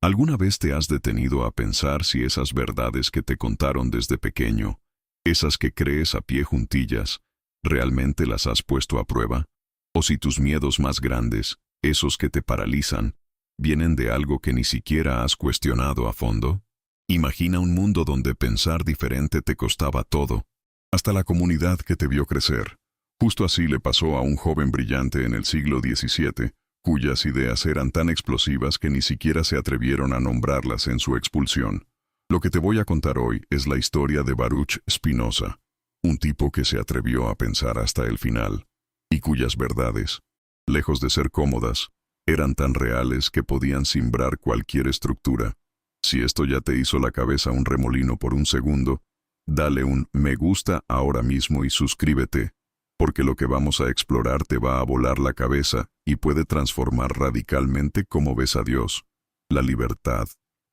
¿Alguna vez te has detenido a pensar si esas verdades que te contaron desde pequeño, esas que crees a pie juntillas, realmente las has puesto a prueba? ¿O si tus miedos más grandes, esos que te paralizan, vienen de algo que ni siquiera has cuestionado a fondo? Imagina un mundo donde pensar diferente te costaba todo, hasta la comunidad que te vio crecer. Justo así le pasó a un joven brillante en el siglo XVII, cuyas ideas eran tan explosivas que ni siquiera se atrevieron a nombrarlas en su expulsión. Lo que te voy a contar hoy es la historia de Baruch Spinoza, un tipo que se atrevió a pensar hasta el final, y cuyas verdades, lejos de ser cómodas, eran tan reales que podían cimbrar cualquier estructura. Si esto ya te hizo la cabeza un remolino por un segundo, dale un me gusta ahora mismo y suscríbete, porque lo que vamos a explorar te va a volar la cabeza y puede transformar radicalmente cómo ves a Dios, la libertad,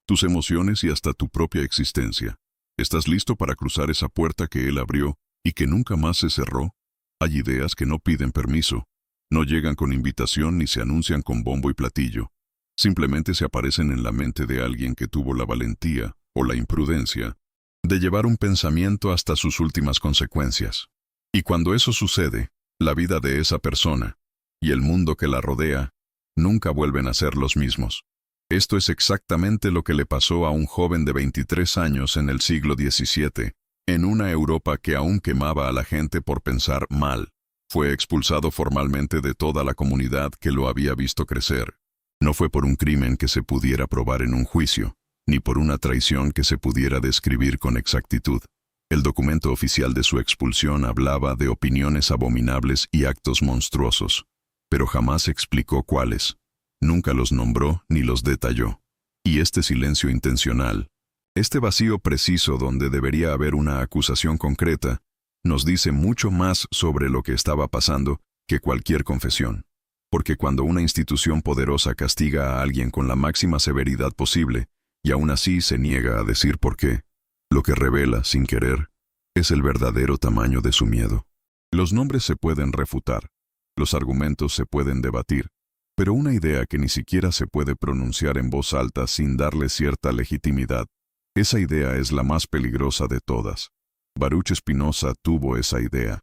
tus emociones y hasta tu propia existencia. ¿Estás listo para cruzar esa puerta que Él abrió y que nunca más se cerró? Hay ideas que no piden permiso, no llegan con invitación ni se anuncian con bombo y platillo. Simplemente se aparecen en la mente de alguien que tuvo la valentía o la imprudencia de llevar un pensamiento hasta sus últimas consecuencias. Y cuando eso sucede, la vida de esa persona y el mundo que la rodea nunca vuelven a ser los mismos. Esto es exactamente lo que le pasó a un joven de 23 años en el siglo XVII, en una Europa que aún quemaba a la gente por pensar mal. Fue expulsado formalmente de toda la comunidad que lo había visto crecer. No fue por un crimen que se pudiera probar en un juicio, ni por una traición que se pudiera describir con exactitud. El documento oficial de su expulsión hablaba de opiniones abominables y actos monstruosos, pero jamás explicó cuáles. Nunca los nombró ni los detalló. Y este silencio intencional, este vacío preciso donde debería haber una acusación concreta, nos dice mucho más sobre lo que estaba pasando que cualquier confesión. Porque cuando una institución poderosa castiga a alguien con la máxima severidad posible, y aún así se niega a decir por qué, lo que revela, sin querer, es el verdadero tamaño de su miedo. Los nombres se pueden refutar, los argumentos se pueden debatir, pero una idea que ni siquiera se puede pronunciar en voz alta sin darle cierta legitimidad, esa idea es la más peligrosa de todas. Baruch Spinoza tuvo esa idea,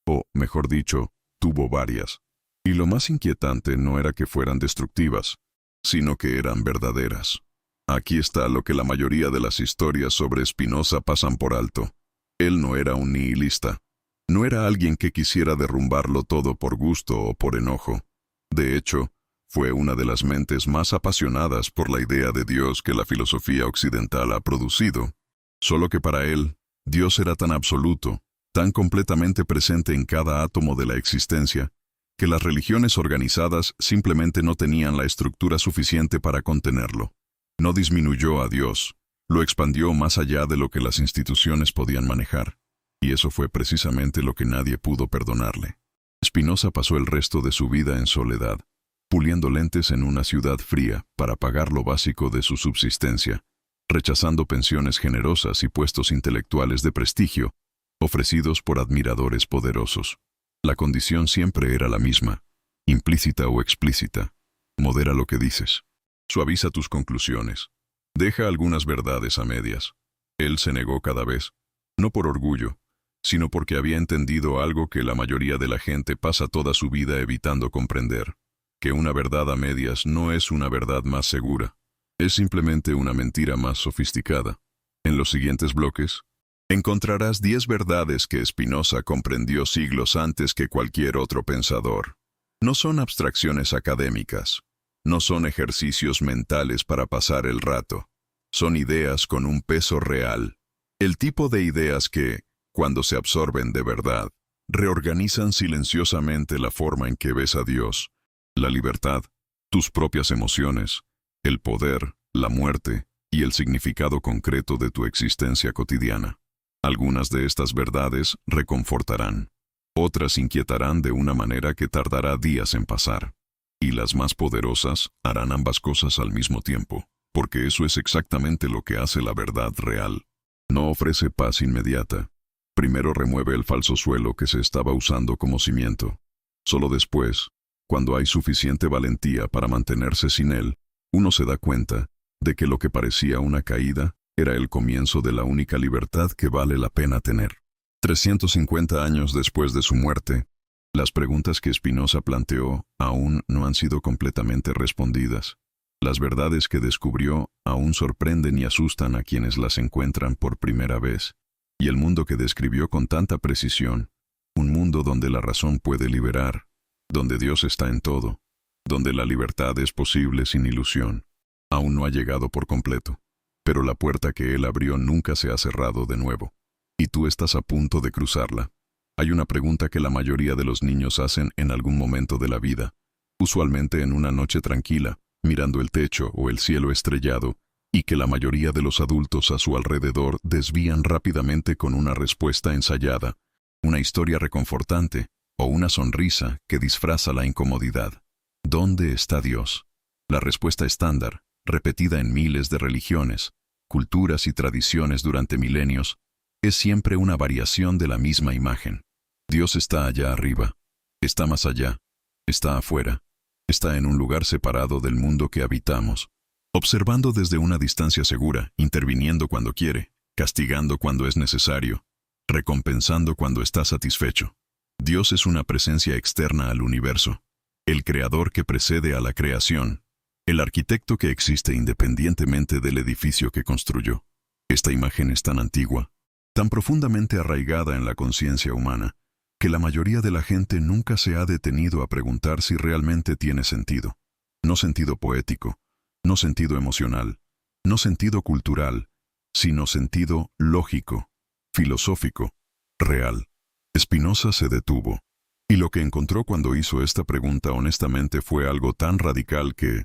o, mejor dicho, tuvo varias. Y lo más inquietante no era que fueran destructivas, sino que eran verdaderas. Aquí está lo que la mayoría de las historias sobre Spinoza pasan por alto. Él no era un nihilista. No era alguien que quisiera derrumbarlo todo por gusto o por enojo. De hecho, fue una de las mentes más apasionadas por la idea de Dios que la filosofía occidental ha producido. Solo que para él, Dios era tan absoluto, tan completamente presente en cada átomo de la existencia, que las religiones organizadas simplemente no tenían la estructura suficiente para contenerlo. No disminuyó a Dios, lo expandió más allá de lo que las instituciones podían manejar. Y eso fue precisamente lo que nadie pudo perdonarle. Spinoza pasó el resto de su vida en soledad, puliendo lentes en una ciudad fría para pagar lo básico de su subsistencia, rechazando pensiones generosas y puestos intelectuales de prestigio, ofrecidos por admiradores poderosos. La condición siempre era la misma, implícita o explícita. Modera lo que dices. Suaviza tus conclusiones. Deja algunas verdades a medias. Él se negó cada vez, no por orgullo, sino porque había entendido algo que la mayoría de la gente pasa toda su vida evitando comprender, que una verdad a medias no es una verdad más segura, es simplemente una mentira más sofisticada. En los siguientes bloques, encontrarás 10 verdades que Spinoza comprendió siglos antes que cualquier otro pensador. No son abstracciones académicas, no son ejercicios mentales para pasar el rato, son ideas con un peso real. El tipo de ideas que, cuando se absorben de verdad, reorganizan silenciosamente la forma en que ves a Dios, la libertad, tus propias emociones, el poder, la muerte y el significado concreto de tu existencia cotidiana. Algunas de estas verdades reconfortarán, otras inquietarán de una manera que tardará días en pasar, y las más poderosas harán ambas cosas al mismo tiempo, porque eso es exactamente lo que hace la verdad real. No ofrece paz inmediata. Primero remueve el falso suelo que se estaba usando como cimiento. Solo después, cuando hay suficiente valentía para mantenerse sin él, uno se da cuenta de que lo que parecía una caída era el comienzo de la única libertad que vale la pena tener. 350 años después de su muerte, las preguntas que Spinoza planteó aún no han sido completamente respondidas. Las verdades que descubrió aún sorprenden y asustan a quienes las encuentran por primera vez. Y el mundo que describió con tanta precisión, un mundo donde la razón puede liberar, donde Dios está en todo, donde la libertad es posible sin ilusión, aún no ha llegado por completo. Pero la puerta que Él abrió nunca se ha cerrado de nuevo. Y tú estás a punto de cruzarla. Hay una pregunta que la mayoría de los niños hacen en algún momento de la vida, usualmente en una noche tranquila, mirando el techo o el cielo estrellado, y que la mayoría de los adultos a su alrededor desvían rápidamente con una respuesta ensayada, una historia reconfortante o una sonrisa que disfraza la incomodidad. ¿Dónde está Dios? La respuesta estándar, repetida en miles de religiones, culturas y tradiciones durante milenios, es siempre una variación de la misma imagen. Dios está allá arriba, está más allá, está afuera, está en un lugar separado del mundo que habitamos, observando desde una distancia segura, interviniendo cuando quiere, castigando cuando es necesario, recompensando cuando está satisfecho. Dios es una presencia externa al universo, el creador que precede a la creación, el arquitecto que existe independientemente del edificio que construyó. Esta imagen es tan antigua, tan profundamente arraigada en la conciencia humana, que la mayoría de la gente nunca se ha detenido a preguntar si realmente tiene sentido. No sentido poético, no sentido emocional, no sentido cultural, sino sentido lógico, filosófico, real. Spinoza se detuvo, y lo que encontró cuando hizo esta pregunta honestamente fue algo tan radical que,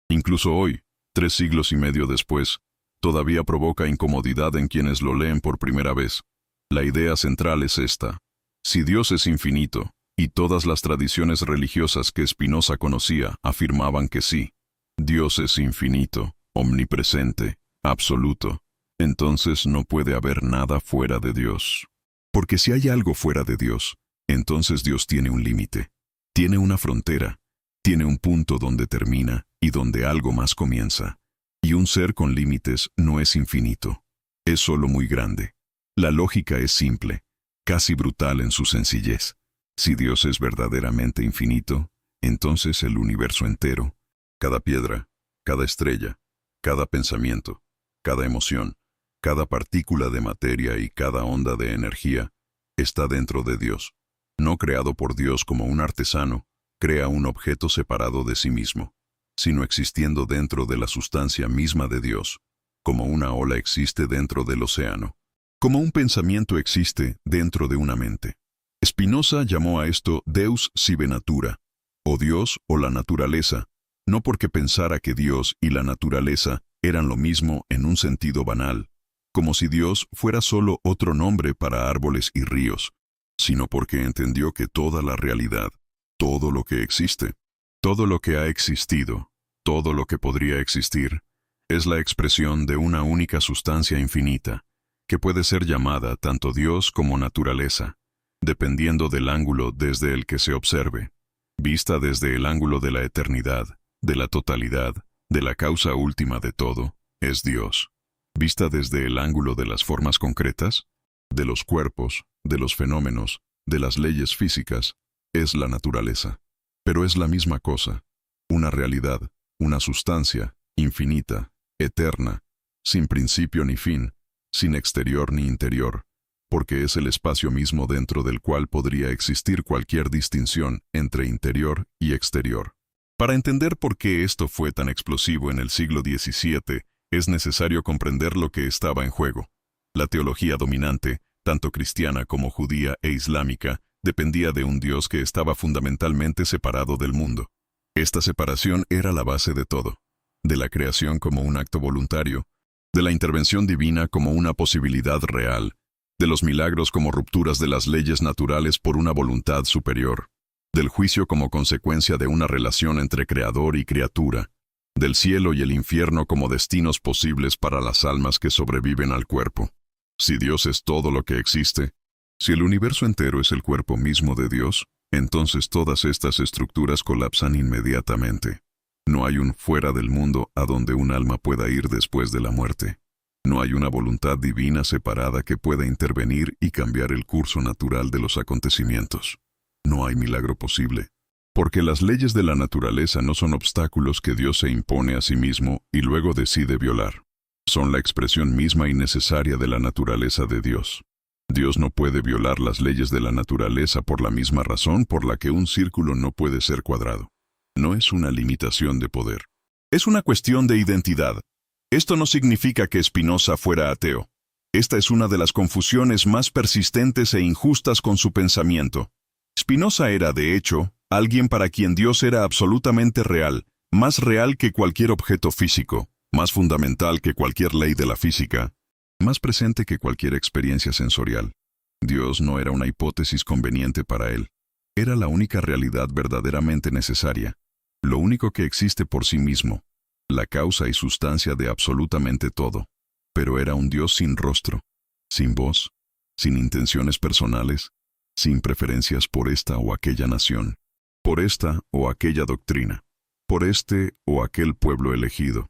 incluso hoy, 3 siglos y medio después, todavía provoca incomodidad en quienes lo leen por primera vez. La idea central es esta: si Dios es infinito, y todas las tradiciones religiosas que Spinoza conocía afirmaban que sí, Dios es infinito, omnipresente, absoluto, entonces no puede haber nada fuera de Dios. Porque si hay algo fuera de Dios, entonces Dios tiene un límite, tiene una frontera, tiene un punto donde termina y donde algo más comienza. Y un ser con límites no es infinito, es solo muy grande. La lógica es simple, casi brutal en su sencillez. Si Dios es verdaderamente infinito, entonces el universo entero, cada piedra, cada estrella, cada pensamiento, cada emoción, cada partícula de materia y cada onda de energía, está dentro de Dios. No creado por Dios como un artesano, crea un objeto separado de sí mismo, sino existiendo dentro de la sustancia misma de Dios, como una ola existe dentro del océano, como un pensamiento existe dentro de una mente. Spinoza llamó a esto Deus sive natura, o Dios o la naturaleza, no porque pensara que Dios y la naturaleza eran lo mismo en un sentido banal, como si Dios fuera solo otro nombre para árboles y ríos, sino porque entendió que toda la realidad, todo lo que existe, todo lo que ha existido, todo lo que podría existir, es la expresión de una única sustancia infinita, que puede ser llamada tanto Dios como naturaleza, dependiendo del ángulo desde el que se observe. Vista desde el ángulo de la eternidad, de la totalidad, de la causa última de todo, es Dios. Vista desde el ángulo de las formas concretas, de los cuerpos, de los fenómenos, de las leyes físicas, es la naturaleza. Pero es la misma cosa, una realidad, una sustancia, infinita, eterna, sin principio ni fin, sin exterior ni interior, porque es el espacio mismo dentro del cual podría existir cualquier distinción entre interior y exterior. Para entender por qué esto fue tan explosivo en el siglo XVII, es necesario comprender lo que estaba en juego. La teología dominante, tanto cristiana como judía e islámica, dependía de un Dios que estaba fundamentalmente separado del mundo. Esta separación era la base de todo, de la creación como un acto voluntario, de la intervención divina como una posibilidad real, de los milagros como rupturas de las leyes naturales por una voluntad superior, del juicio como consecuencia de una relación entre creador y criatura, del cielo y el infierno como destinos posibles para las almas que sobreviven al cuerpo. Si Dios es todo lo que existe, si el universo entero es el cuerpo mismo de Dios, entonces todas estas estructuras colapsan inmediatamente. No hay un fuera del mundo a donde un alma pueda ir después de la muerte. No hay una voluntad divina separada que pueda intervenir y cambiar el curso natural de los acontecimientos. No hay milagro posible, porque las leyes de la naturaleza no son obstáculos que Dios se impone a sí mismo y luego decide violar. Son la expresión misma y necesaria de la naturaleza de Dios. Dios no puede violar las leyes de la naturaleza por la misma razón por la que un círculo no puede ser cuadrado. No es una limitación de poder. Es una cuestión de identidad. Esto no significa que Spinoza fuera ateo. Esta es una de las confusiones más persistentes e injustas con su pensamiento. Spinoza era, de hecho, alguien para quien Dios era absolutamente real, más real que cualquier objeto físico, más fundamental que cualquier ley de la física, más presente que cualquier experiencia sensorial. Dios no era una hipótesis conveniente para él. Era la única realidad verdaderamente necesaria, lo único que existe por sí mismo, la causa y sustancia de absolutamente todo. Pero era un Dios sin rostro, sin voz, sin intenciones personales, sin preferencias por esta o aquella nación, por esta o aquella doctrina, por este o aquel pueblo elegido.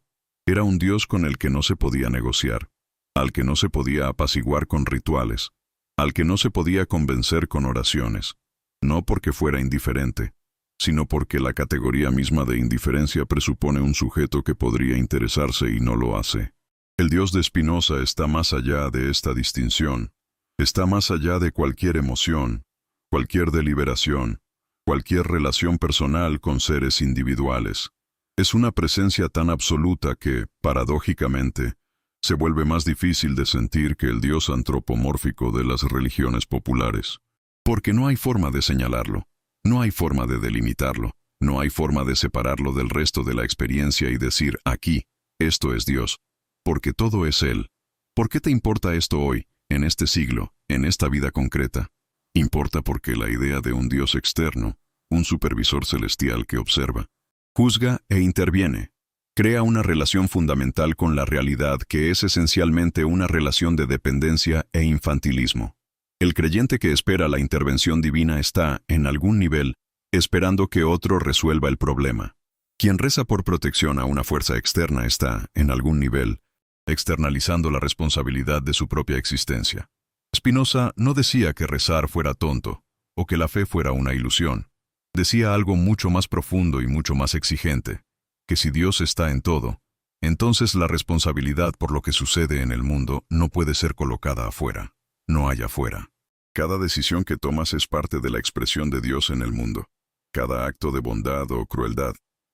Era un Dios con el que no se podía negociar, al que no se podía apaciguar con rituales, al que no se podía convencer con oraciones, no porque fuera indiferente, sino porque la categoría misma de indiferencia presupone un sujeto que podría interesarse y no lo hace. El Dios de Spinoza está más allá de esta distinción, está más allá de cualquier emoción, cualquier deliberación, cualquier relación personal con seres individuales. Es una presencia tan absoluta que, paradójicamente, se vuelve más difícil de sentir que el Dios antropomórfico de las religiones populares. Porque no hay forma de señalarlo, no hay forma de delimitarlo, no hay forma de separarlo del resto de la experiencia y decir, aquí, esto es Dios, porque todo es Él. ¿Por qué te importa esto hoy, en este siglo, en esta vida concreta? Importa porque la idea de un Dios externo, un supervisor celestial que observa, juzga e interviene, crea una relación fundamental con la realidad que es esencialmente una relación de dependencia e infantilismo. El creyente que espera la intervención divina está, en algún nivel, esperando que otro resuelva el problema. Quien reza por protección a una fuerza externa está, en algún nivel, externalizando la responsabilidad de su propia existencia. Spinoza no decía que rezar fuera tonto, o que la fe fuera una ilusión. Decía algo mucho más profundo y mucho más exigente, que si Dios está en todo, entonces la responsabilidad por lo que sucede en el mundo no puede ser colocada afuera. No hay afuera. Cada decisión que tomas es parte de la expresión de Dios en el mundo. Cada acto de bondad o crueldad,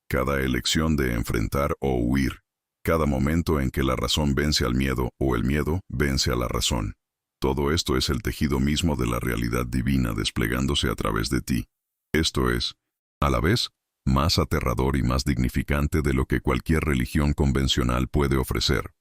cada elección de enfrentar o huir, cada momento en que la razón vence al miedo o el miedo vence a la razón. Todo esto es el tejido mismo de la realidad divina desplegándose a través de ti. Esto es, a la vez, más aterrador y más dignificante de lo que cualquier religión convencional puede ofrecer.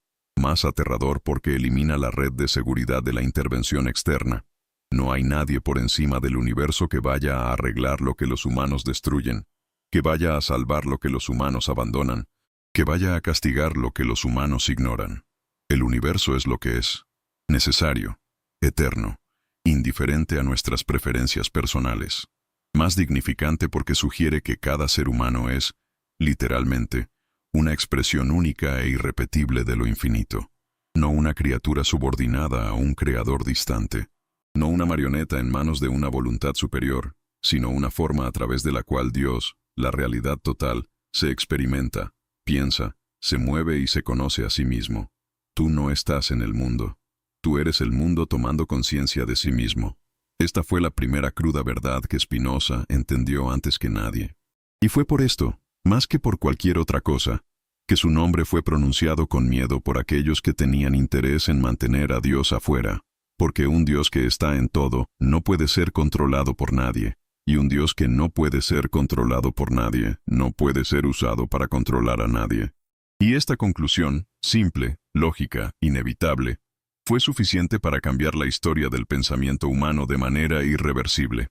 Más aterrador porque elimina la red de seguridad de la intervención externa. No hay nadie por encima del universo que vaya a arreglar lo que los humanos destruyen, que vaya a salvar lo que los humanos abandonan, que vaya a castigar lo que los humanos ignoran. El universo es lo que es, necesario, eterno, indiferente a nuestras preferencias personales. Más dignificante porque sugiere que cada ser humano es, literalmente, una expresión única e irrepetible de lo infinito. No una criatura subordinada a un creador distante. No una marioneta en manos de una voluntad superior, sino una forma a través de la cual Dios, la realidad total, se experimenta, piensa, se mueve y se conoce a sí mismo. Tú no estás en el mundo. Tú eres el mundo tomando conciencia de sí mismo. Esta fue la primera cruda verdad que Spinoza entendió antes que nadie. Y fue por esto, más que por cualquier otra cosa, que su nombre fue pronunciado con miedo por aquellos que tenían interés en mantener a Dios afuera, porque un Dios que está en todo no puede ser controlado por nadie, y un Dios que no puede ser controlado por nadie no puede ser usado para controlar a nadie. Y esta conclusión, simple, lógica, inevitable, fue suficiente para cambiar la historia del pensamiento humano de manera irreversible.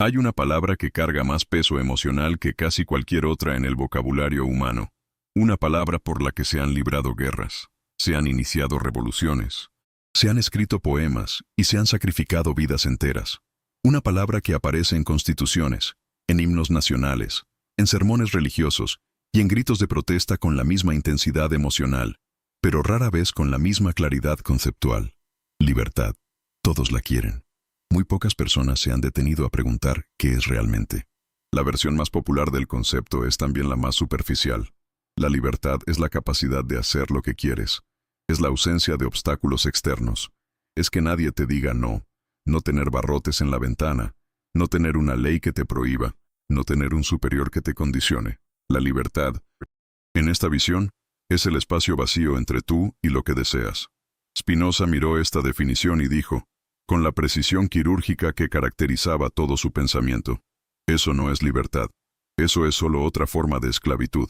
Hay una palabra que carga más peso emocional que casi cualquier otra en el vocabulario humano. Una palabra por la que se han librado guerras, se han iniciado revoluciones, se han escrito poemas y se han sacrificado vidas enteras. Una palabra que aparece en constituciones, en himnos nacionales, en sermones religiosos y en gritos de protesta con la misma intensidad emocional, pero rara vez con la misma claridad conceptual. Libertad. Todos la quieren. Muy pocas personas se han detenido a preguntar qué es realmente. La versión más popular del concepto es también la más superficial. La libertad es la capacidad de hacer lo que quieres. Es la ausencia de obstáculos externos. Es que nadie te diga no, no tener barrotes en la ventana, no tener una ley que te prohíba, no tener un superior que te condicione. La libertad, en esta visión, es el espacio vacío entre tú y lo que deseas. Spinoza miró esta definición y dijo, con la precisión quirúrgica que caracterizaba todo su pensamiento, eso no es libertad, eso es solo otra forma de esclavitud,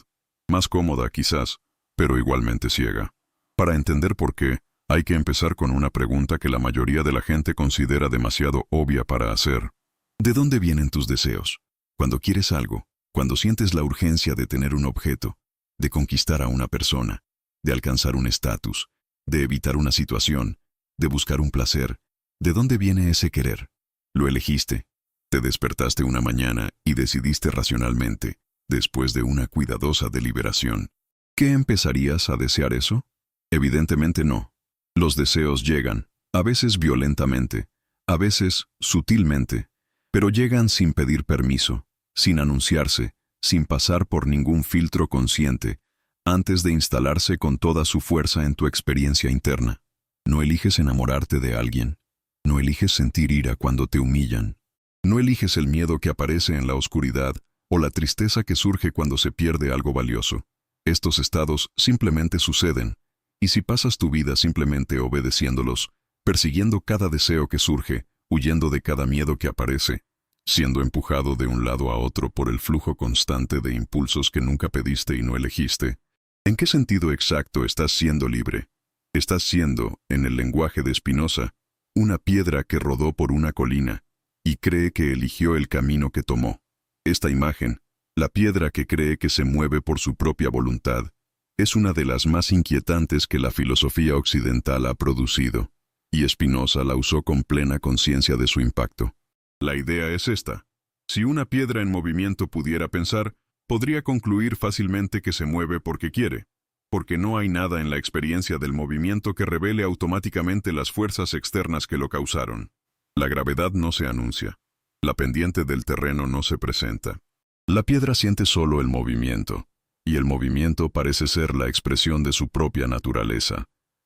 más cómoda quizás, pero igualmente ciega. Para entender por qué, hay que empezar con una pregunta que la mayoría de la gente considera demasiado obvia para hacer. ¿De dónde vienen tus deseos? Cuando quieres algo, cuando sientes la urgencia de tener un objeto, de conquistar a una persona, de alcanzar un estatus, de evitar una situación, de buscar un placer, ¿de dónde viene ese querer? Lo elegiste. Te despertaste una mañana y decidiste racionalmente, después de una cuidadosa deliberación. ¿Qué empezarías a desear eso? Evidentemente no. Los deseos llegan, a veces violentamente, a veces sutilmente, pero llegan sin pedir permiso, sin anunciarse, sin pasar por ningún filtro consciente, antes de instalarse con toda su fuerza en tu experiencia interna. No eliges enamorarte de alguien, no eliges sentir ira cuando te humillan, no eliges el miedo que aparece en la oscuridad o la tristeza que surge cuando se pierde algo valioso. Estos estados simplemente suceden, y si pasas tu vida simplemente obedeciéndolos, persiguiendo cada deseo que surge, huyendo de cada miedo que aparece, siendo empujado de un lado a otro por el flujo constante de impulsos que nunca pediste y no elegiste, ¿en qué sentido exacto estás siendo libre? Estás siendo, en el lenguaje de Spinoza, una piedra que rodó por una colina y cree que eligió el camino que tomó. Esta imagen, la piedra que cree que se mueve por su propia voluntad, es una de las más inquietantes que la filosofía occidental ha producido, y Spinoza la usó con plena conciencia de su impacto. La idea es esta. Si una piedra en movimiento pudiera pensar, podría concluir fácilmente que se mueve porque quiere, porque no hay nada en la experiencia del movimiento que revele automáticamente las fuerzas externas que lo causaron. La gravedad no se anuncia. La pendiente del terreno no se presenta. La piedra siente solo el movimiento, y el movimiento parece ser la expresión de su propia naturaleza.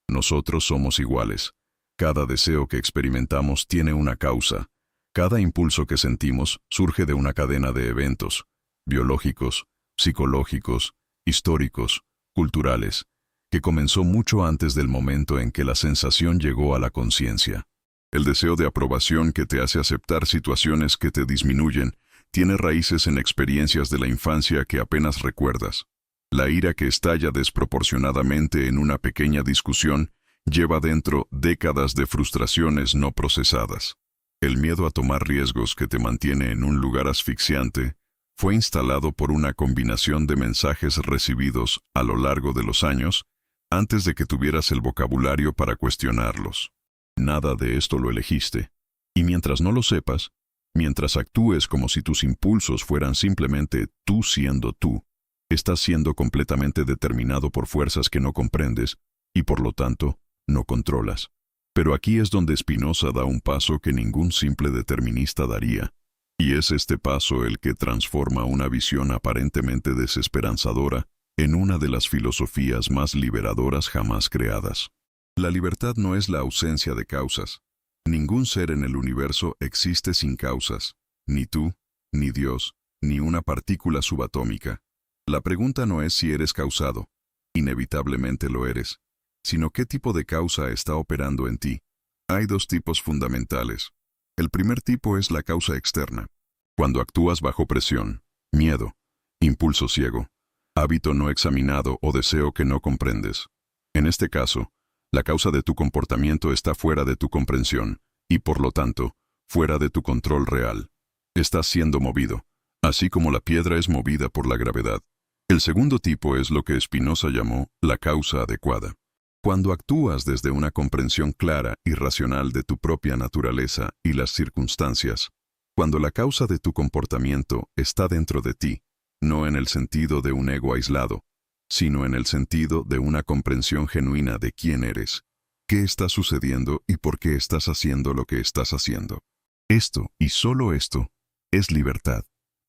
Nosotros somos iguales. Cada deseo que experimentamos tiene una causa. Cada impulso que sentimos surge de una cadena de eventos, biológicos, psicológicos, históricos, culturales, que comenzó mucho antes del momento en que la sensación llegó a la conciencia. El deseo de aprobación que te hace aceptar situaciones que te disminuyen tiene raíces en experiencias de la infancia que apenas recuerdas. La ira que estalla desproporcionadamente en una pequeña discusión lleva dentro décadas de frustraciones no procesadas. El miedo a tomar riesgos que te mantiene en un lugar asfixiante fue instalado por una combinación de mensajes recibidos a lo largo de los años antes de que tuvieras el vocabulario para cuestionarlos. Nada de esto lo elegiste, y mientras no lo sepas, mientras actúes como si tus impulsos fueran simplemente tú siendo tú, estás siendo completamente determinado por fuerzas que no comprendes y por lo tanto no controlas. Pero aquí es donde Spinoza da un paso que ningún simple determinista daría, y es este paso el que transforma una visión aparentemente desesperanzadora en una de las filosofías más liberadoras jamás creadas. La libertad no es la ausencia de causas. Ningún ser en el universo existe sin causas, ni tú, ni Dios, ni una partícula subatómica. La pregunta no es si eres causado, inevitablemente lo eres, sino qué tipo de causa está operando en ti. Hay dos tipos fundamentales. El primer tipo es la causa externa. Cuando actúas bajo presión, miedo, impulso ciego, hábito no examinado o deseo que no comprendes. En este caso, la causa de tu comportamiento está fuera de tu comprensión y, por lo tanto, fuera de tu control real. Estás siendo movido, así como la piedra es movida por la gravedad. El segundo tipo es lo que Spinoza llamó la causa adecuada. Cuando actúas desde una comprensión clara y racional de tu propia naturaleza y las circunstancias, cuando la causa de tu comportamiento está dentro de ti, no en el sentido de un ego aislado, sino en el sentido de una comprensión genuina de quién eres, qué está sucediendo y por qué estás haciendo lo que estás haciendo. Esto, y solo esto, es libertad.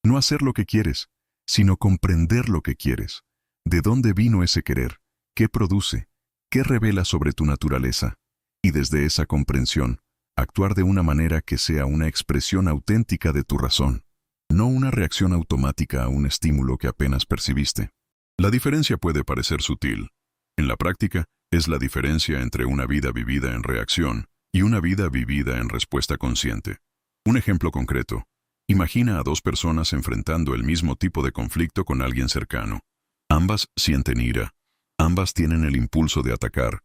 No hacer lo que quieres, sino comprender lo que quieres. ¿De dónde vino ese querer? ¿Qué produce? ¿Qué revela sobre tu naturaleza? Y desde esa comprensión, actuar de una manera que sea una expresión auténtica de tu razón, no una reacción automática a un estímulo que apenas percibiste. La diferencia puede parecer sutil. En la práctica, es la diferencia entre una vida vivida en reacción y una vida vivida en respuesta consciente. Un ejemplo concreto. Imagina a dos personas enfrentando el mismo tipo de conflicto con alguien cercano. Ambas sienten ira. Ambas tienen el impulso de atacar,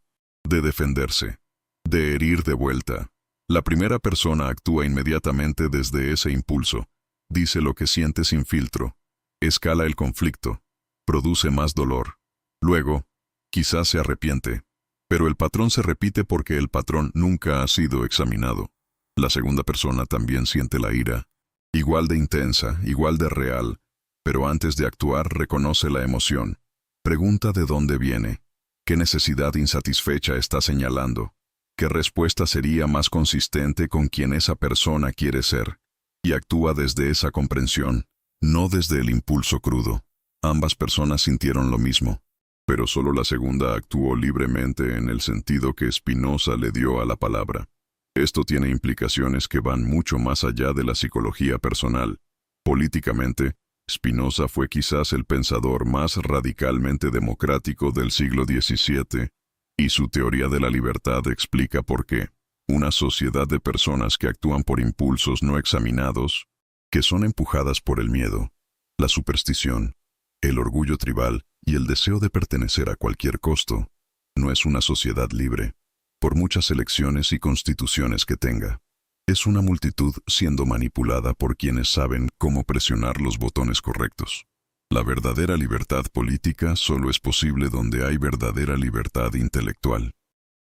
de defenderse, de herir de vuelta. La primera persona actúa inmediatamente desde ese impulso. Dice lo que siente sin filtro. Escala el conflicto. Produce más dolor. Luego, quizás se arrepiente. Pero el patrón se repite porque el patrón nunca ha sido examinado. La segunda persona también siente la ira. Igual de intensa, igual de real. Pero antes de actuar reconoce la emoción. Pregunta de dónde viene. ¿Qué necesidad insatisfecha está señalando? ¿Qué respuesta sería más consistente con quien esa persona quiere ser? Y actúa desde esa comprensión, no desde el impulso crudo. Ambas personas sintieron lo mismo, pero solo la segunda actuó libremente en el sentido que Spinoza le dio a la palabra. Esto tiene implicaciones que van mucho más allá de la psicología personal. Políticamente, Spinoza fue quizás el pensador más radicalmente democrático del siglo XVII, y su teoría de la libertad explica por qué. Una sociedad de personas que actúan por impulsos no examinados, que son empujadas por el miedo, la superstición, el orgullo tribal y el deseo de pertenecer a cualquier costo, no es una sociedad libre, por muchas elecciones y constituciones que tenga. Es una multitud siendo manipulada por quienes saben cómo presionar los botones correctos. La verdadera libertad política solo es posible donde hay verdadera libertad intelectual,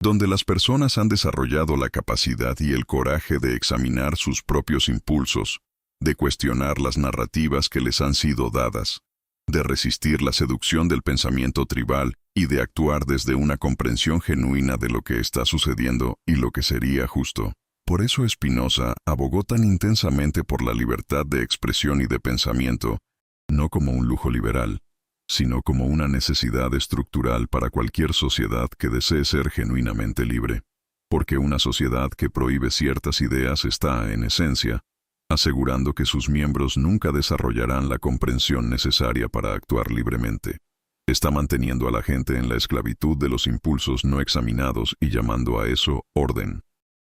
donde las personas han desarrollado la capacidad y el coraje de examinar sus propios impulsos, de cuestionar las narrativas que les han sido dadas, de resistir la seducción del pensamiento tribal y de actuar desde una comprensión genuina de lo que está sucediendo y lo que sería justo. Por eso Spinoza abogó tan intensamente por la libertad de expresión y de pensamiento, no como un lujo liberal, sino como una necesidad estructural para cualquier sociedad que desee ser genuinamente libre. Porque una sociedad que prohíbe ciertas ideas está, en esencia, asegurando que sus miembros nunca desarrollarán la comprensión necesaria para actuar libremente. Está manteniendo a la gente en la esclavitud de los impulsos no examinados y llamando a eso orden.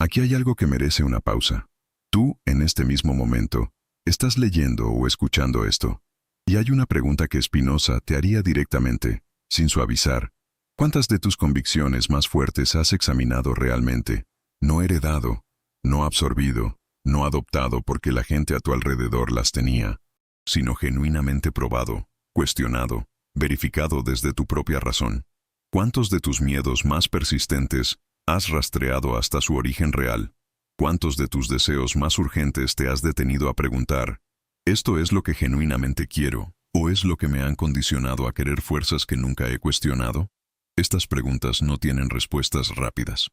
Aquí hay algo que merece una pausa. Tú, en este mismo momento, estás leyendo o escuchando esto. Y hay una pregunta que Spinoza te haría directamente, sin suavizar. ¿Cuántas de tus convicciones más fuertes has examinado realmente? No heredado, no absorbido, no adoptado porque la gente a tu alrededor las tenía, sino genuinamente probado, cuestionado, verificado desde tu propia razón. ¿Cuántos de tus miedos más persistentes has rastreado hasta su origen real? ¿Cuántos de tus deseos más urgentes te has detenido a preguntar, ¿esto es lo que genuinamente quiero, o es lo que me han condicionado a querer fuerzas que nunca he cuestionado? Estas preguntas no tienen respuestas rápidas.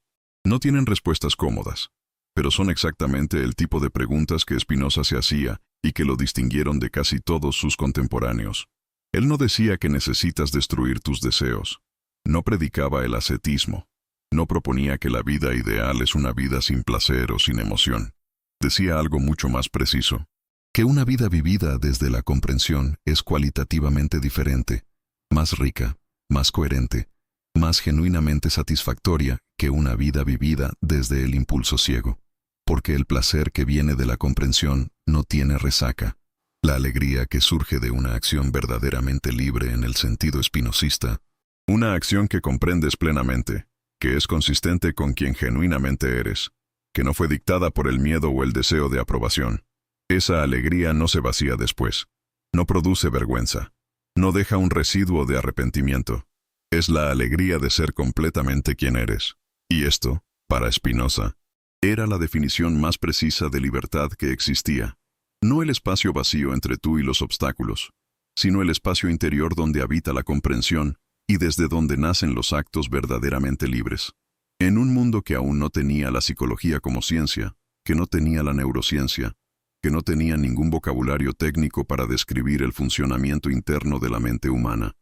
No tienen respuestas cómodas, pero son exactamente el tipo de preguntas que Spinoza se hacía y que lo distinguieron de casi todos sus contemporáneos. Él no decía que necesitas destruir tus deseos. No predicaba el ascetismo. No proponía que la vida ideal es una vida sin placer o sin emoción. Decía algo mucho más preciso. Que una vida vivida desde la comprensión es cualitativamente diferente, más rica, más coherente, más genuinamente satisfactoria que una vida vivida desde el impulso ciego. Porque el placer que viene de la comprensión no tiene resaca. La alegría que surge de una acción verdaderamente libre en el sentido espinosista. Una acción que comprendes plenamente, que es consistente con quien genuinamente eres, que no fue dictada por el miedo o el deseo de aprobación. Esa alegría no se vacía después, no produce vergüenza, no deja un residuo de arrepentimiento. Es la alegría de ser completamente quien eres. Y esto, para Spinoza, era la definición más precisa de libertad que existía. No el espacio vacío entre tú y los obstáculos, sino el espacio interior donde habita la comprensión y desde donde nacen los actos verdaderamente libres. En un mundo que aún no tenía la psicología como ciencia, que no tenía la neurociencia, que no tenía ningún vocabulario técnico para describir el funcionamiento interno de la mente humana,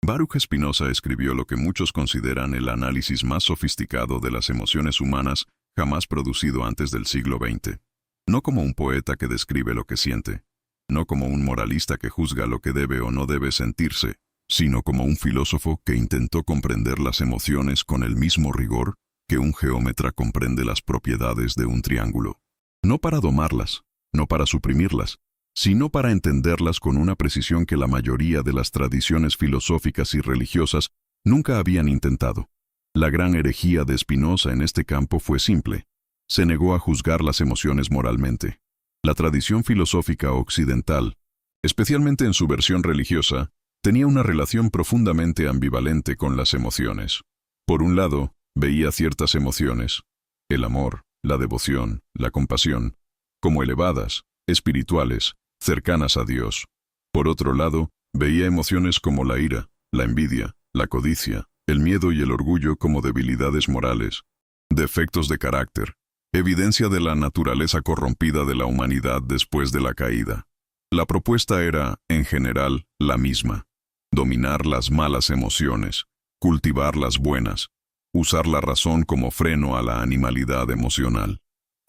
Baruch Spinoza escribió lo que muchos consideran el análisis más sofisticado de las emociones humanas jamás producido antes del siglo XX. No como un poeta que describe lo que siente, no como un moralista que juzga lo que debe o no debe sentirse, sino como un filósofo que intentó comprender las emociones con el mismo rigor que un geómetra comprende las propiedades de un triángulo. No para domarlas, no para suprimirlas, sino para entenderlas con una precisión que la mayoría de las tradiciones filosóficas y religiosas nunca habían intentado. La gran herejía de Spinoza en este campo fue simple. Se negó a juzgar las emociones moralmente. La tradición filosófica occidental, especialmente en su versión religiosa, tenía una relación profundamente ambivalente con las emociones. Por un lado, veía ciertas emociones, el amor, la devoción, la compasión, como elevadas, espirituales, cercanas a Dios. Por otro lado, veía emociones como la ira, la envidia, la codicia, el miedo y el orgullo como debilidades morales, defectos de carácter, evidencia de la naturaleza corrompida de la humanidad después de la caída. La propuesta era, en general, la misma: dominar las malas emociones, cultivar las buenas, usar la razón como freno a la animalidad emocional.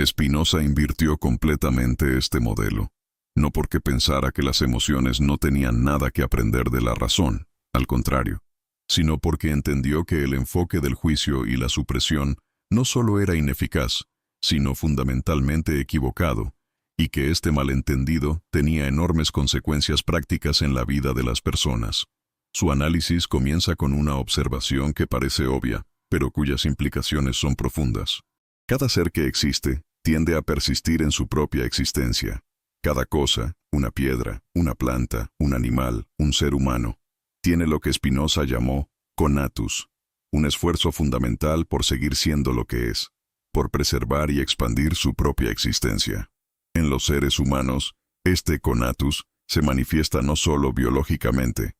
Spinoza invirtió completamente este modelo, no porque pensara que las emociones no tenían nada que aprender de la razón, al contrario, sino porque entendió que el enfoque del juicio y la supresión no solo era ineficaz, sino fundamentalmente equivocado, y que este malentendido tenía enormes consecuencias prácticas en la vida de las personas. Su análisis comienza con una observación que parece obvia, pero cuyas implicaciones son profundas. Cada ser que existe tiende a persistir en su propia existencia. Cada cosa, una piedra, una planta, un animal, un ser humano, tiene lo que Spinoza llamó conatus, un esfuerzo fundamental por seguir siendo lo que es, por preservar y expandir su propia existencia. En los seres humanos, este conatus se manifiesta no solo biológicamente,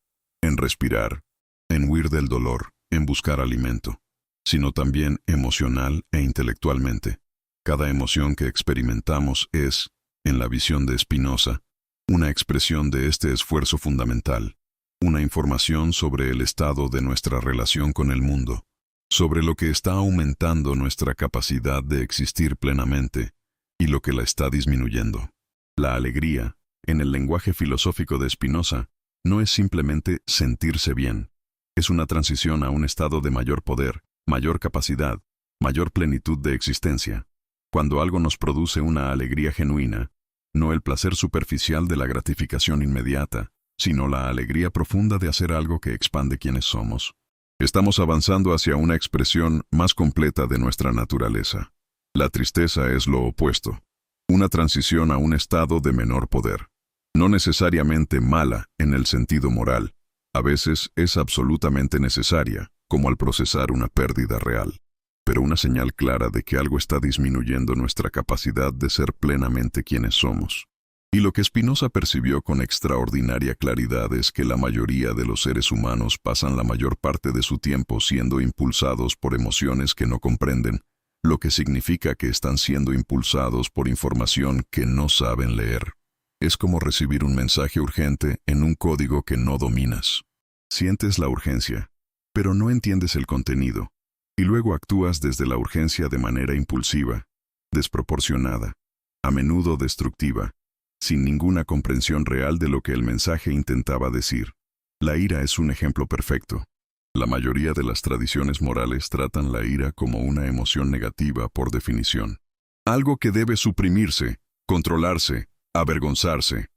en respirar, en huir del dolor, en buscar alimento, sino también emocional e intelectualmente. Cada emoción que experimentamos es, en la visión de Spinoza, una expresión de este esfuerzo fundamental, una información sobre el estado de nuestra relación con el mundo, sobre lo que está aumentando nuestra capacidad de existir plenamente y lo que la está disminuyendo. La alegría, en el lenguaje filosófico de Spinoza, no es simplemente sentirse bien, es una transición a un estado de mayor poder, mayor capacidad, mayor plenitud de existencia. Cuando algo nos produce una alegría genuina, no el placer superficial de la gratificación inmediata, sino la alegría profunda de hacer algo que expande quienes somos. Estamos avanzando hacia una expresión más completa de nuestra naturaleza. La tristeza es lo opuesto, una transición a un estado de menor poder. No necesariamente mala en el sentido moral, a veces es absolutamente necesaria, como al procesar una pérdida real, pero una señal clara de que algo está disminuyendo nuestra capacidad de ser plenamente quienes somos. Y lo que Spinoza percibió con extraordinaria claridad es que la mayoría de los seres humanos pasan la mayor parte de su tiempo siendo impulsados por emociones que no comprenden, lo que significa que están siendo impulsados por información que no saben leer. Es como recibir un mensaje urgente en un código que no dominas. Sientes la urgencia, pero no entiendes el contenido, y luego actúas desde la urgencia de manera impulsiva, desproporcionada, a menudo destructiva, sin ninguna comprensión real de lo que el mensaje intentaba decir. La ira es un ejemplo perfecto. La mayoría de las tradiciones morales tratan la ira como una emoción negativa por definición. Algo que debe suprimirse, controlarse, avergonzarse.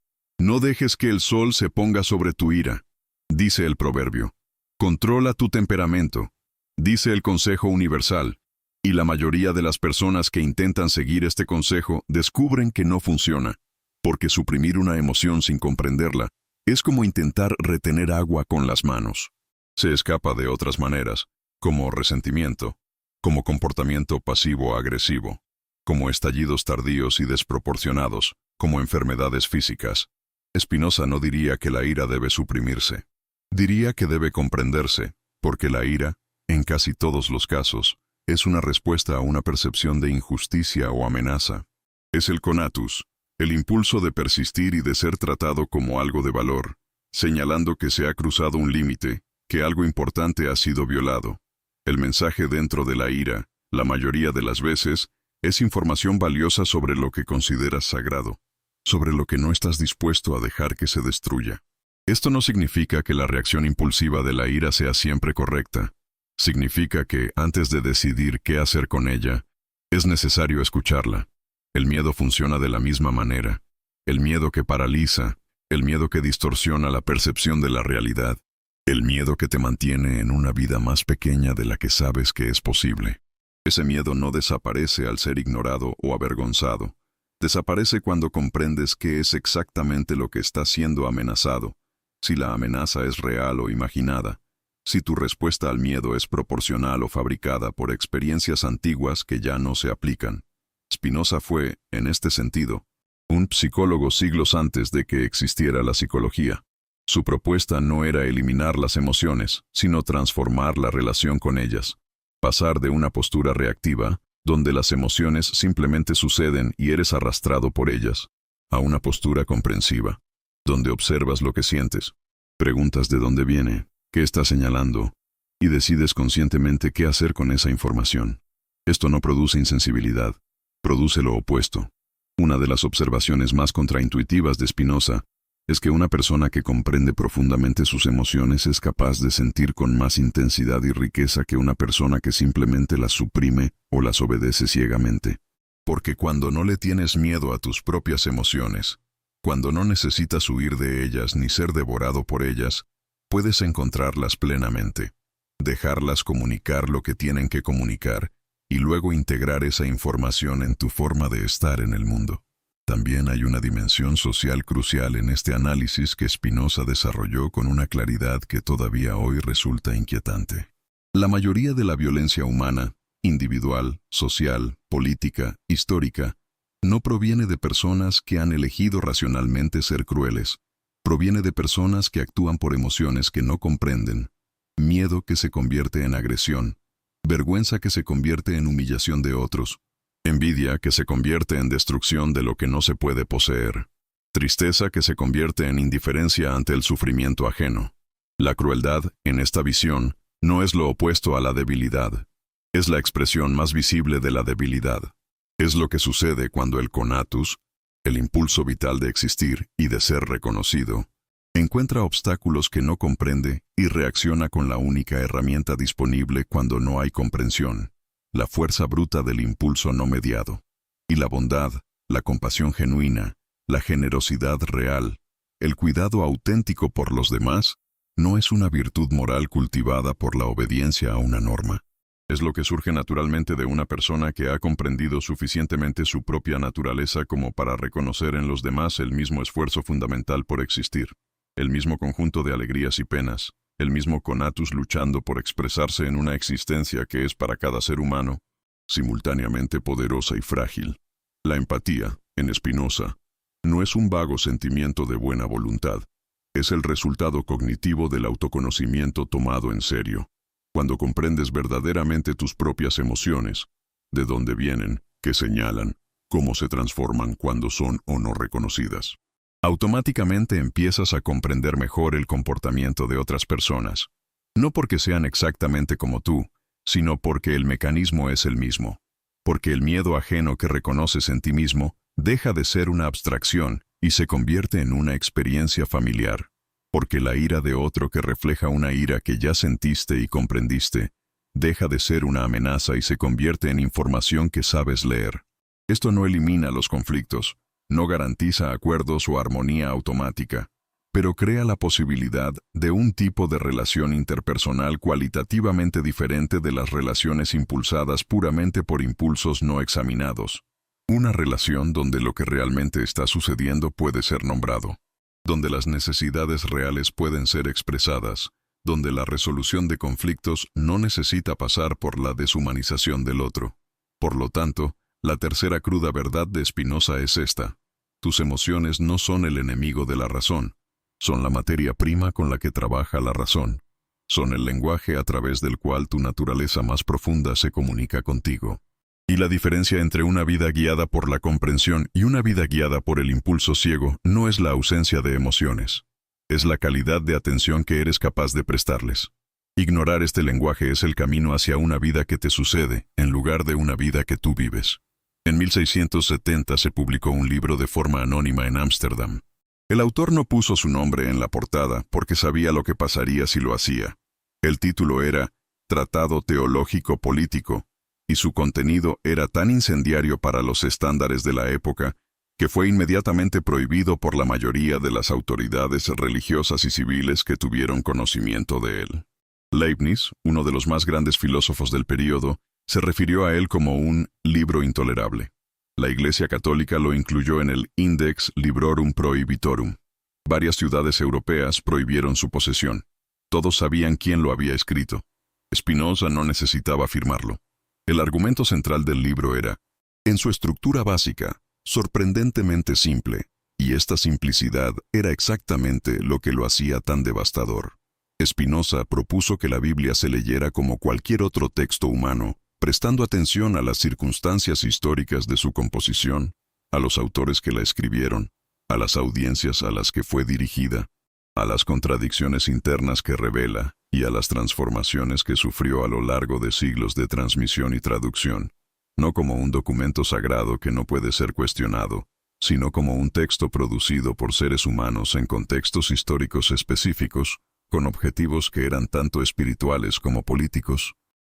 No dejes que el sol se ponga sobre tu ira, dice el proverbio. Controla tu temperamento, dice el consejo universal. Y la mayoría de las personas que intentan seguir este consejo descubren que no funciona, porque suprimir una emoción sin comprenderla es como intentar retener agua con las manos. Se escapa de otras maneras, como resentimiento, como comportamiento pasivo-agresivo, como estallidos tardíos y desproporcionados, como enfermedades físicas. Spinoza no diría que la ira debe suprimirse. Diría que debe comprenderse, porque la ira, en casi todos los casos, es una respuesta a una percepción de injusticia o amenaza. Es el conatus, el impulso de persistir y de ser tratado como algo de valor, señalando que se ha cruzado un límite, que algo importante ha sido violado. El mensaje dentro de la ira, la mayoría de las veces, es información valiosa sobre lo que consideras sagrado, sobre lo que no estás dispuesto a dejar que se destruya. Esto no significa que la reacción impulsiva de la ira sea siempre correcta. Significa que, antes de decidir qué hacer con ella, es necesario escucharla. El miedo funciona de la misma manera. El miedo que paraliza, el miedo que distorsiona la percepción de la realidad, el miedo que te mantiene en una vida más pequeña de la que sabes que es posible. Ese miedo no desaparece al ser ignorado o avergonzado. Desaparece cuando comprendes qué es exactamente lo que está siendo amenazado, si la amenaza es real o imaginada, si tu respuesta al miedo es proporcional o fabricada por experiencias antiguas que ya no se aplican. Spinoza fue, en este sentido, un psicólogo siglos antes de que existiera la psicología. Su propuesta no era eliminar las emociones, sino transformar la relación con ellas. Pasar de una postura reactiva, donde las emociones simplemente suceden y eres arrastrado por ellas, a una postura comprensiva, donde observas lo que sientes, preguntas de dónde viene, qué está señalando, y decides conscientemente qué hacer con esa información. Esto no produce insensibilidad, produce lo opuesto. Una de las observaciones más contraintuitivas de Spinoza es que una persona que comprende profundamente sus emociones es capaz de sentir con más intensidad y riqueza que una persona que simplemente las suprime o las obedece ciegamente. Porque cuando no le tienes miedo a tus propias emociones, cuando no necesitas huir de ellas ni ser devorado por ellas, puedes encontrarlas plenamente, dejarlas comunicar lo que tienen que comunicar y luego integrar esa información en tu forma de estar en el mundo. También hay una dimensión social crucial en este análisis que Spinoza desarrolló con una claridad que todavía hoy resulta inquietante. La mayoría de la violencia humana, individual, social, política, histórica, no proviene de personas que han elegido racionalmente ser crueles. Proviene de personas que actúan por emociones que no comprenden, miedo que se convierte en agresión, vergüenza que se convierte en humillación de otros, envidia que se convierte en destrucción de lo que no se puede poseer, tristeza que se convierte en indiferencia ante el sufrimiento ajeno. La crueldad, en esta visión, no es lo opuesto a la debilidad. Es la expresión más visible de la debilidad. Es lo que sucede cuando el conatus, el impulso vital de existir y de ser reconocido, encuentra obstáculos que no comprende y reacciona con la única herramienta disponible cuando no hay comprensión, la fuerza bruta del impulso no mediado. Y la bondad, la compasión genuina, la generosidad real, el cuidado auténtico por los demás, no es una virtud moral cultivada por la obediencia a una norma. Es lo que surge naturalmente de una persona que ha comprendido suficientemente su propia naturaleza como para reconocer en los demás el mismo esfuerzo fundamental por existir, el mismo conjunto de alegrías y penas, el mismo conatus luchando por expresarse en una existencia que es para cada ser humano, simultáneamente poderosa y frágil. La empatía, en Spinoza, no es un vago sentimiento de buena voluntad, es el resultado cognitivo del autoconocimiento tomado en serio. Cuando comprendes verdaderamente tus propias emociones, de dónde vienen, qué señalan, cómo se transforman cuando son o no reconocidas, automáticamente empiezas a comprender mejor el comportamiento de otras personas. No porque sean exactamente como tú, sino porque el mecanismo es el mismo. Porque el miedo ajeno que reconoces en ti mismo deja de ser una abstracción y se convierte en una experiencia familiar. Porque la ira de otro que refleja una ira que ya sentiste y comprendiste, deja de ser una amenaza y se convierte en información que sabes leer. Esto no elimina los conflictos, no garantiza acuerdos o armonía automática, pero crea la posibilidad de un tipo de relación interpersonal cualitativamente diferente de las relaciones impulsadas puramente por impulsos no examinados. Una relación donde lo que realmente está sucediendo puede ser nombrado, donde las necesidades reales pueden ser expresadas, donde la resolución de conflictos no necesita pasar por la deshumanización del otro. Por lo tanto, la tercera cruda verdad de Spinoza es esta: tus emociones no son el enemigo de la razón. Son la materia prima con la que trabaja la razón. Son el lenguaje a través del cual tu naturaleza más profunda se comunica contigo. Y la diferencia entre una vida guiada por la comprensión y una vida guiada por el impulso ciego no es la ausencia de emociones. Es la calidad de atención que eres capaz de prestarles. Ignorar este lenguaje es el camino hacia una vida que te sucede, en lugar de una vida que tú vives. En 1670 se publicó un libro de forma anónima en Ámsterdam. El autor no puso su nombre en la portada porque sabía lo que pasaría si lo hacía. El título era Tratado Teológico Político, y su contenido era tan incendiario para los estándares de la época que fue inmediatamente prohibido por la mayoría de las autoridades religiosas y civiles que tuvieron conocimiento de él. Leibniz, uno de los más grandes filósofos del período, se refirió a él como un libro intolerable. La Iglesia Católica lo incluyó en el Index Librorum Prohibitorum. Varias ciudades europeas prohibieron su posesión. Todos sabían quién lo había escrito. Spinoza no necesitaba firmarlo. El argumento central del libro era, en su estructura básica, sorprendentemente simple, y esta simplicidad era exactamente lo que lo hacía tan devastador. Spinoza propuso que la Biblia se leyera como cualquier otro texto humano, prestando atención a las circunstancias históricas de su composición, a los autores que la escribieron, a las audiencias a las que fue dirigida, a las contradicciones internas que revela y a las transformaciones que sufrió a lo largo de siglos de transmisión y traducción, no como un documento sagrado que no puede ser cuestionado, sino como un texto producido por seres humanos en contextos históricos específicos, con objetivos que eran tanto espirituales como políticos,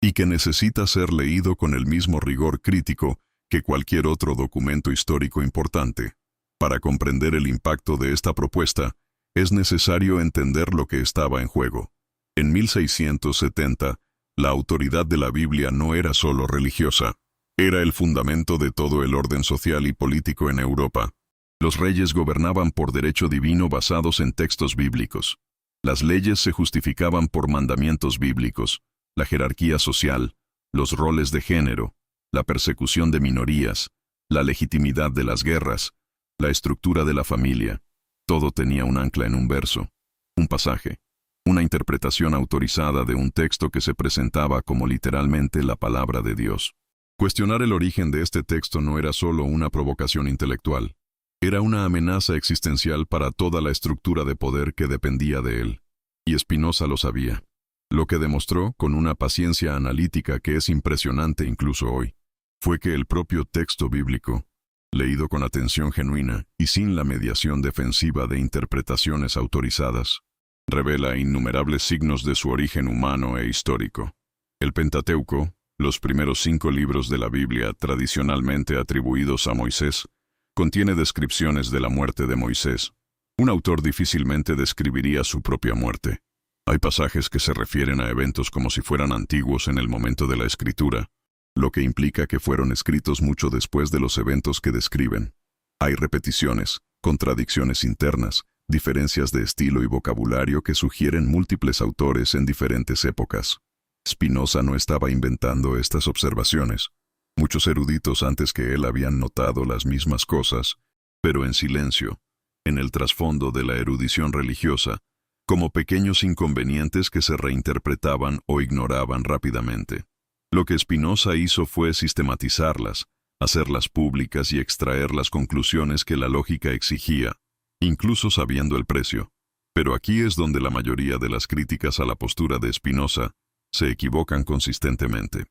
y que necesita ser leído con el mismo rigor crítico que cualquier otro documento histórico importante. Para comprender el impacto de esta propuesta, es necesario entender lo que estaba en juego. En 1670, la autoridad de la Biblia no era solo religiosa, era el fundamento de todo el orden social y político en Europa. Los reyes gobernaban por derecho divino basados en textos bíblicos. Las leyes se justificaban por mandamientos bíblicos, la jerarquía social, los roles de género, la persecución de minorías, la legitimidad de las guerras, la estructura de la familia. Todo tenía un ancla en un verso, un pasaje, una interpretación autorizada de un texto que se presentaba como literalmente la palabra de Dios. Cuestionar el origen de este texto no era solo una provocación intelectual, era una amenaza existencial para toda la estructura de poder que dependía de él. Y Spinoza lo sabía. Lo que demostró, con una paciencia analítica que es impresionante incluso hoy, fue que el propio texto bíblico, leído con atención genuina y sin la mediación defensiva de interpretaciones autorizadas, revela innumerables signos de su origen humano e histórico. El Pentateuco, los primeros 5 libros de la Biblia tradicionalmente atribuidos a Moisés, contiene descripciones de la muerte de Moisés. Un autor difícilmente describiría su propia muerte. Hay pasajes que se refieren a eventos como si fueran antiguos en el momento de la escritura, lo que implica que fueron escritos mucho después de los eventos que describen. Hay repeticiones, contradicciones internas, diferencias de estilo y vocabulario que sugieren múltiples autores en diferentes épocas. Spinoza no estaba inventando estas observaciones. Muchos eruditos antes que él habían notado las mismas cosas, pero en silencio, en el trasfondo de la erudición religiosa, como pequeños inconvenientes que se reinterpretaban o ignoraban rápidamente. Lo que Spinoza hizo fue sistematizarlas, hacerlas públicas y extraer las conclusiones que la lógica exigía, incluso sabiendo el precio. Pero aquí es donde la mayoría de las críticas a la postura de Spinoza se equivocan consistentemente.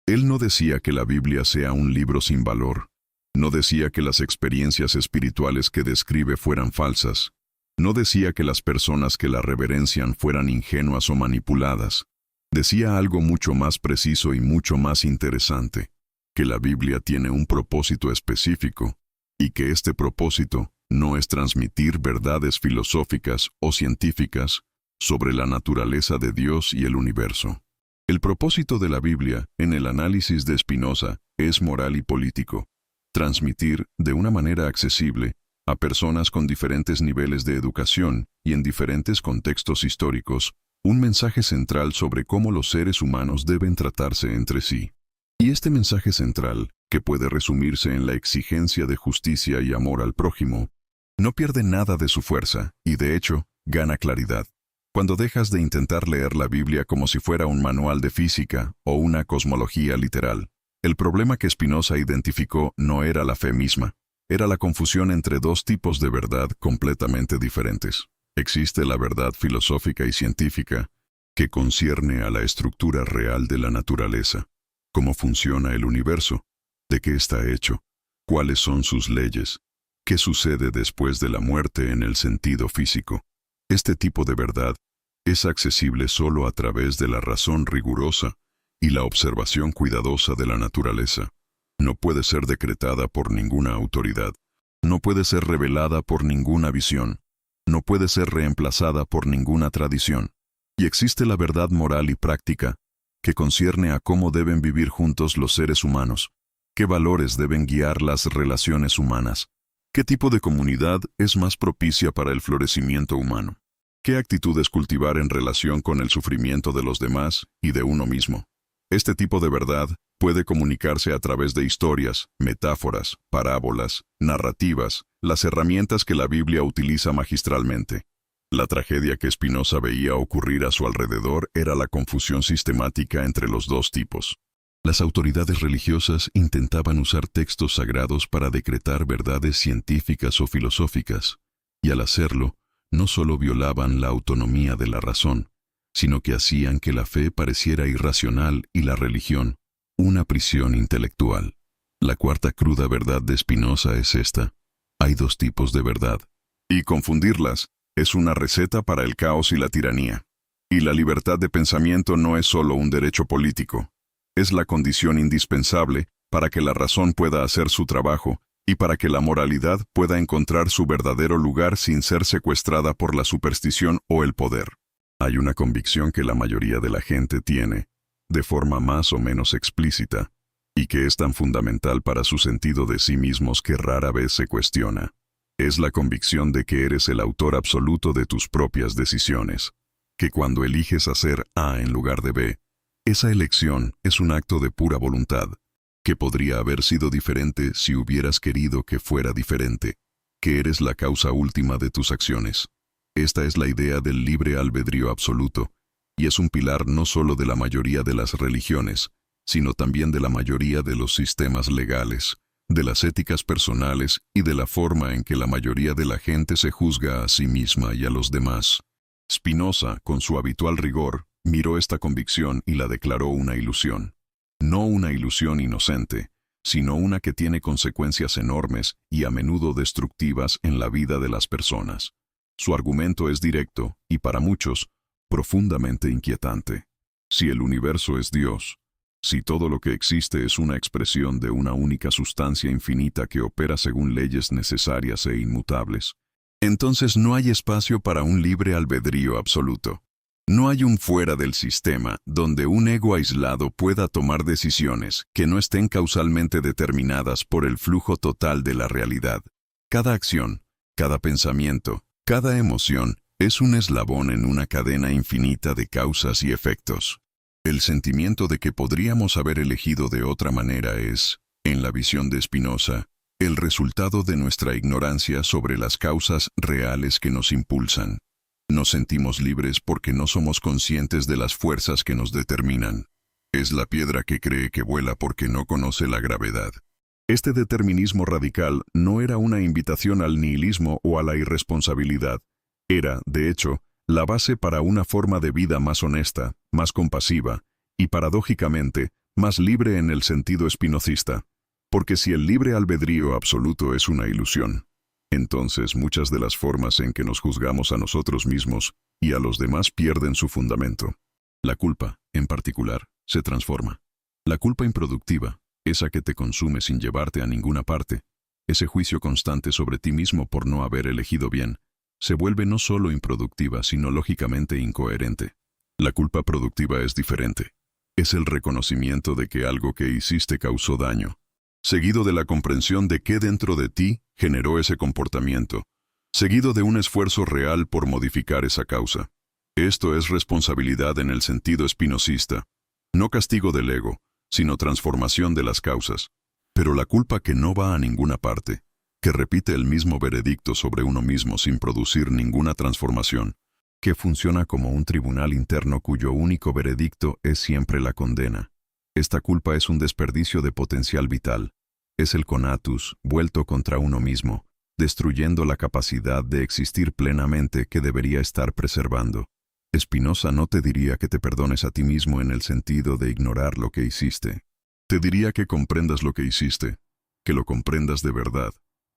Él no decía que la Biblia sea un libro sin valor. No decía que las experiencias espirituales que describe fueran falsas. No decía que las personas que la reverencian fueran ingenuas o manipuladas. Decía algo mucho más preciso y mucho más interesante, que la Biblia tiene un propósito específico, y que este propósito no es transmitir verdades filosóficas o científicas sobre la naturaleza de Dios y el universo. El propósito de la Biblia, en el análisis de Spinoza, es moral y político. Transmitir, de una manera accesible, a personas con diferentes niveles de educación y en diferentes contextos históricos, un mensaje central sobre cómo los seres humanos deben tratarse entre sí. Y este mensaje central que puede resumirse en la exigencia de justicia y amor al prójimo, no pierde nada de su fuerza y, de hecho, gana claridad. Cuando dejas de intentar leer la Biblia como si fuera un manual de física o una cosmología literal. El problema que Spinoza identificó no era la fe misma, era la confusión entre dos tipos de verdad completamente diferentes. Existe la verdad filosófica y científica, que concierne a la estructura real de la naturaleza, cómo funciona el universo, de qué está hecho, cuáles son sus leyes, qué sucede después de la muerte en el sentido físico. Este tipo de verdad es accesible solo a través de la razón rigurosa y la observación cuidadosa de la naturaleza. No puede ser decretada por ninguna autoridad, no puede ser revelada por ninguna visión, no puede ser reemplazada por ninguna tradición. Y existe la verdad moral y práctica, que concierne a cómo deben vivir juntos los seres humanos, qué valores deben guiar las relaciones humanas, qué tipo de comunidad es más propicia para el florecimiento humano, qué actitudes cultivar en relación con el sufrimiento de los demás y de uno mismo. Este tipo de verdad puede comunicarse a través de historias, metáforas, parábolas, narrativas, las herramientas que la Biblia utiliza magistralmente. La tragedia que Spinoza veía ocurrir a su alrededor era la confusión sistemática entre los dos tipos. Las autoridades religiosas intentaban usar textos sagrados para decretar verdades científicas o filosóficas, y al hacerlo, no solo violaban la autonomía de la razón, sino que hacían que la fe pareciera irracional y la religión una prisión intelectual. La cuarta cruda verdad de Spinoza es esta: hay dos tipos de verdad, y confundirlas es una receta para el caos y la tiranía. Y la libertad de pensamiento no es solo un derecho político, es la condición indispensable para que la razón pueda hacer su trabajo y para que la moralidad pueda encontrar su verdadero lugar sin ser secuestrada por la superstición o el poder. Hay una convicción que la mayoría de la gente tiene, de forma más o menos explícita, y que es tan fundamental para su sentido de sí mismos que rara vez se cuestiona. Es la convicción de que eres el autor absoluto de tus propias decisiones, que cuando eliges hacer A en lugar de B, esa elección es un acto de pura voluntad, que podría haber sido diferente si hubieras querido que fuera diferente, que eres la causa última de tus acciones. Esta es la idea del libre albedrío absoluto, y es un pilar no solo de la mayoría de las religiones, sino también de la mayoría de los sistemas legales, de las éticas personales y de la forma en que la mayoría de la gente se juzga a sí misma y a los demás. Spinoza, con su habitual rigor, miró esta convicción y la declaró una ilusión. No una ilusión inocente, sino una que tiene consecuencias enormes y a menudo destructivas en la vida de las personas. Su argumento es directo y, para muchos, profundamente inquietante. Si el universo es Dios, si todo lo que existe es una expresión de una única sustancia infinita que opera según leyes necesarias e inmutables, entonces no hay espacio para un libre albedrío absoluto. No hay un fuera del sistema donde un ego aislado pueda tomar decisiones que no estén causalmente determinadas por el flujo total de la realidad. Cada acción, cada pensamiento, cada emoción es un eslabón en una cadena infinita de causas y efectos. El sentimiento de que podríamos haber elegido de otra manera es, en la visión de Spinoza, el resultado de nuestra ignorancia sobre las causas reales que nos impulsan. Nos sentimos libres porque no somos conscientes de las fuerzas que nos determinan. Es la piedra que cree que vuela porque no conoce la gravedad. Este determinismo radical no era una invitación al nihilismo o a la irresponsabilidad. Era, de hecho, la base para una forma de vida más honesta, más compasiva y, paradójicamente, más libre en el sentido spinocista. Porque si el libre albedrío absoluto es una ilusión, entonces muchas de las formas en que nos juzgamos a nosotros mismos y a los demás pierden su fundamento. La culpa, en particular, se transforma. La culpa improductiva, esa que te consume sin llevarte a ninguna parte, ese juicio constante sobre ti mismo por no haber elegido bien, se vuelve no solo improductiva, sino lógicamente incoherente. La culpa productiva es diferente. Es el reconocimiento de que algo que hiciste causó daño, seguido de la comprensión de qué dentro de ti generó ese comportamiento, seguido de un esfuerzo real por modificar esa causa. Esto es responsabilidad en el sentido spinocista, no castigo del ego, sino transformación de las causas. Pero la culpa que no va a ninguna parte, que repite el mismo veredicto sobre uno mismo sin producir ninguna transformación, que funciona como un tribunal interno cuyo único veredicto es siempre la condena. Esta culpa es un desperdicio de potencial vital. Es el conatus vuelto contra uno mismo, destruyendo la capacidad de existir plenamente que debería estar preservando. Spinoza no te diría que te perdones a ti mismo en el sentido de ignorar lo que hiciste. Te diría que comprendas lo que hiciste, que lo comprendas de verdad.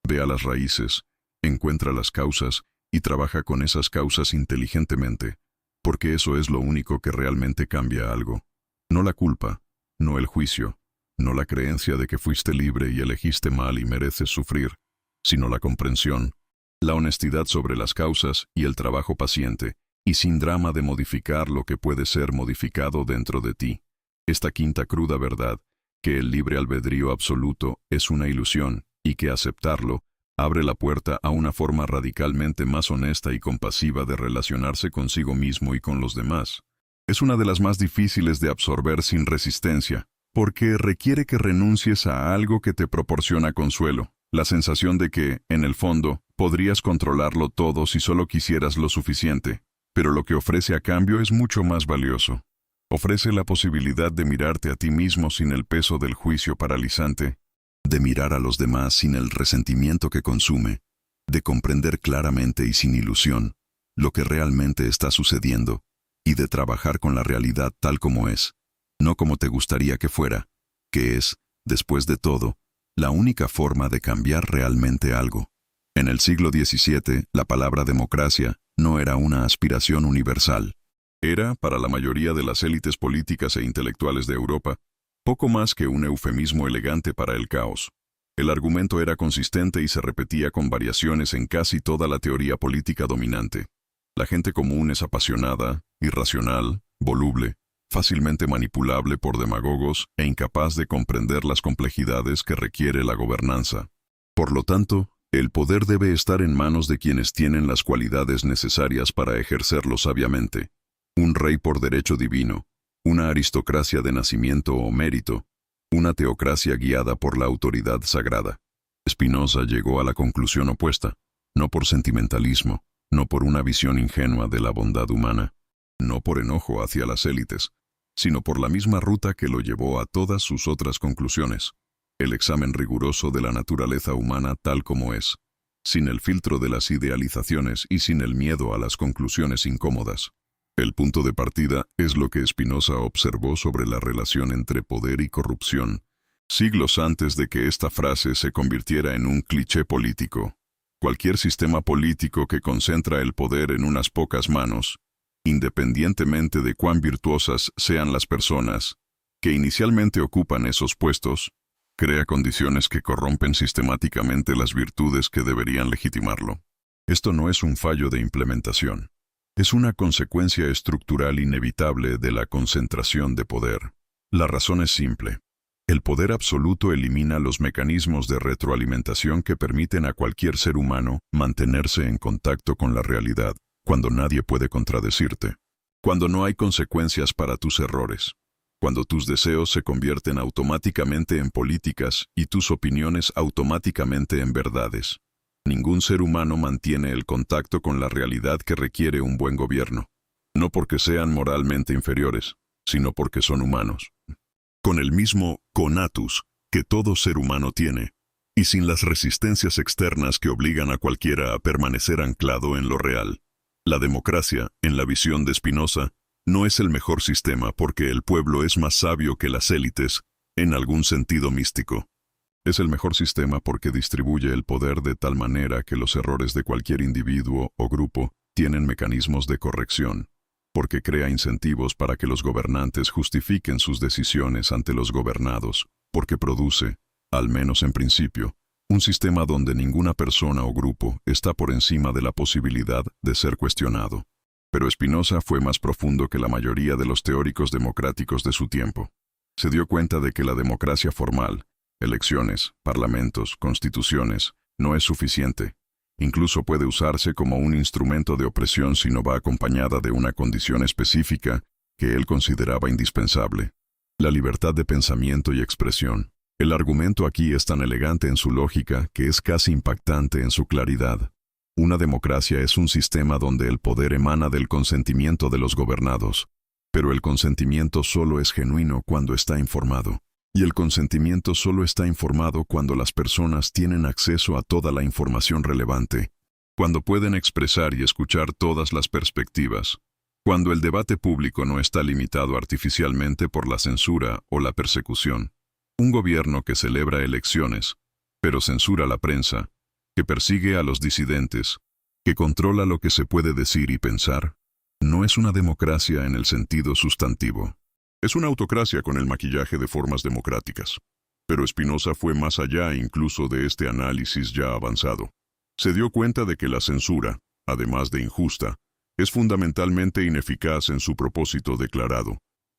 Ve a las raíces, encuentra las causas y trabaja con esas causas inteligentemente, porque eso es lo único que realmente cambia algo. No la culpa, no el juicio, no la creencia de que fuiste libre y elegiste mal y mereces sufrir, sino la comprensión, la honestidad sobre las causas y el trabajo paciente, y sin drama de modificar lo que puede ser modificado dentro de ti. Esta quinta cruda verdad, que el libre albedrío absoluto es una ilusión y que aceptarlo abre la puerta a una forma radicalmente más honesta y compasiva de relacionarse consigo mismo y con los demás. Es una de las más difíciles de absorber sin resistencia, porque requiere que renuncies a algo que te proporciona consuelo, la sensación de que, en el fondo, podrías controlarlo todo si solo quisieras lo suficiente, pero lo que ofrece a cambio es mucho más valioso. Ofrece la posibilidad de mirarte a ti mismo sin el peso del juicio paralizante, de mirar a los demás sin el resentimiento que consume, de comprender claramente y sin ilusión lo que realmente está sucediendo, y de trabajar con la realidad tal como es, no como te gustaría que fuera, que es, después de todo, la única forma de cambiar realmente algo. En el siglo XVII, la palabra democracia no era una aspiración universal. Era, para la mayoría de las élites políticas e intelectuales de Europa, poco más que un eufemismo elegante para el caos. El argumento era consistente y se repetía con variaciones en casi toda la teoría política dominante. La gente común es apasionada, irracional, voluble, fácilmente manipulable por demagogos e incapaz de comprender las complejidades que requiere la gobernanza. Por lo tanto, el poder debe estar en manos de quienes tienen las cualidades necesarias para ejercerlo sabiamente. Un rey por derecho divino, una aristocracia de nacimiento o mérito, una teocracia guiada por la autoridad sagrada. Spinoza llegó a la conclusión opuesta, no por sentimentalismo, no por una visión ingenua de la bondad humana, no por enojo hacia las élites, sino por la misma ruta que lo llevó a todas sus otras conclusiones, el examen riguroso de la naturaleza humana tal como es, sin el filtro de las idealizaciones y sin el miedo a las conclusiones incómodas. El punto de partida es lo que Spinoza observó sobre la relación entre poder y corrupción, siglos antes de que esta frase se convirtiera en un cliché político. Cualquier sistema político que concentra el poder en unas pocas manos, independientemente de cuán virtuosas sean las personas que inicialmente ocupan esos puestos, crea condiciones que corrompen sistemáticamente las virtudes que deberían legitimarlo. Esto no es un fallo de implementación. Es una consecuencia estructural inevitable de la concentración de poder. La razón es simple. El poder absoluto elimina los mecanismos de retroalimentación que permiten a cualquier ser humano mantenerse en contacto con la realidad, cuando nadie puede contradecirte, cuando no hay consecuencias para tus errores, cuando tus deseos se convierten automáticamente en políticas y tus opiniones automáticamente en verdades. Ningún ser humano mantiene el contacto con la realidad que requiere un buen gobierno, no porque sean moralmente inferiores, sino porque son humanos. Con el mismo conatus que todo ser humano tiene, y sin las resistencias externas que obligan a cualquiera a permanecer anclado en lo real. La democracia, en la visión de Spinoza, no es el mejor sistema porque el pueblo es más sabio que las élites, en algún sentido místico. Es el mejor sistema porque distribuye el poder de tal manera que los errores de cualquier individuo o grupo tienen mecanismos de corrección, porque crea incentivos para que los gobernantes justifiquen sus decisiones ante los gobernados, porque produce, al menos en principio, un sistema donde ninguna persona o grupo está por encima de la posibilidad de ser cuestionado. Pero Spinoza fue más profundo que la mayoría de los teóricos democráticos de su tiempo. Se dio cuenta de que la democracia formal, elecciones, parlamentos, constituciones, no es suficiente. Incluso puede usarse como un instrumento de opresión si no va acompañada de una condición específica que él consideraba indispensable: la libertad de pensamiento y expresión. El argumento aquí es tan elegante en su lógica que es casi impactante en su claridad. Una democracia es un sistema donde el poder emana del consentimiento de los gobernados, pero el consentimiento solo es genuino cuando está informado. Y el consentimiento solo está informado cuando las personas tienen acceso a toda la información relevante, cuando pueden expresar y escuchar todas las perspectivas, cuando el debate público no está limitado artificialmente por la censura o la persecución. Un gobierno que celebra elecciones, pero censura la prensa, que persigue a los disidentes, que controla lo que se puede decir y pensar, no es una democracia en el sentido sustantivo. Es una autocracia con el maquillaje de formas democráticas. Pero Spinoza fue más allá incluso de este análisis ya avanzado. Se dio cuenta de que la censura, además de injusta, es fundamentalmente ineficaz en su propósito declarado.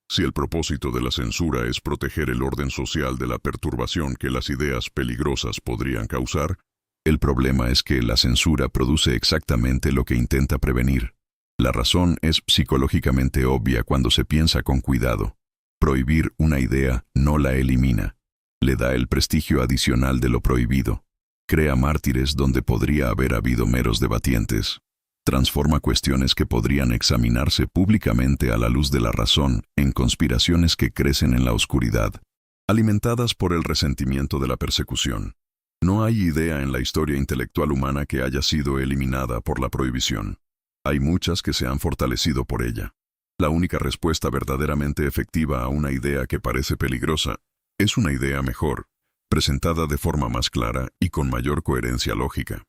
Si el propósito de la censura es proteger el orden social de la perturbación que las ideas peligrosas podrían causar, el problema es que la censura produce exactamente lo que intenta prevenir. La razón es psicológicamente obvia cuando se piensa con cuidado. Prohibir una idea no la elimina. Le da el prestigio adicional de lo prohibido. Crea mártires donde podría haber habido meros debatientes. Transforma cuestiones que podrían examinarse públicamente a la luz de la razón en conspiraciones que crecen en la oscuridad, alimentadas por el resentimiento de la persecución. No hay idea en la historia intelectual humana que haya sido eliminada por la prohibición. Hay muchas que se han fortalecido por ella. La única respuesta verdaderamente efectiva a una idea que parece peligrosa es una idea mejor, presentada de forma más clara y con mayor coherencia lógica.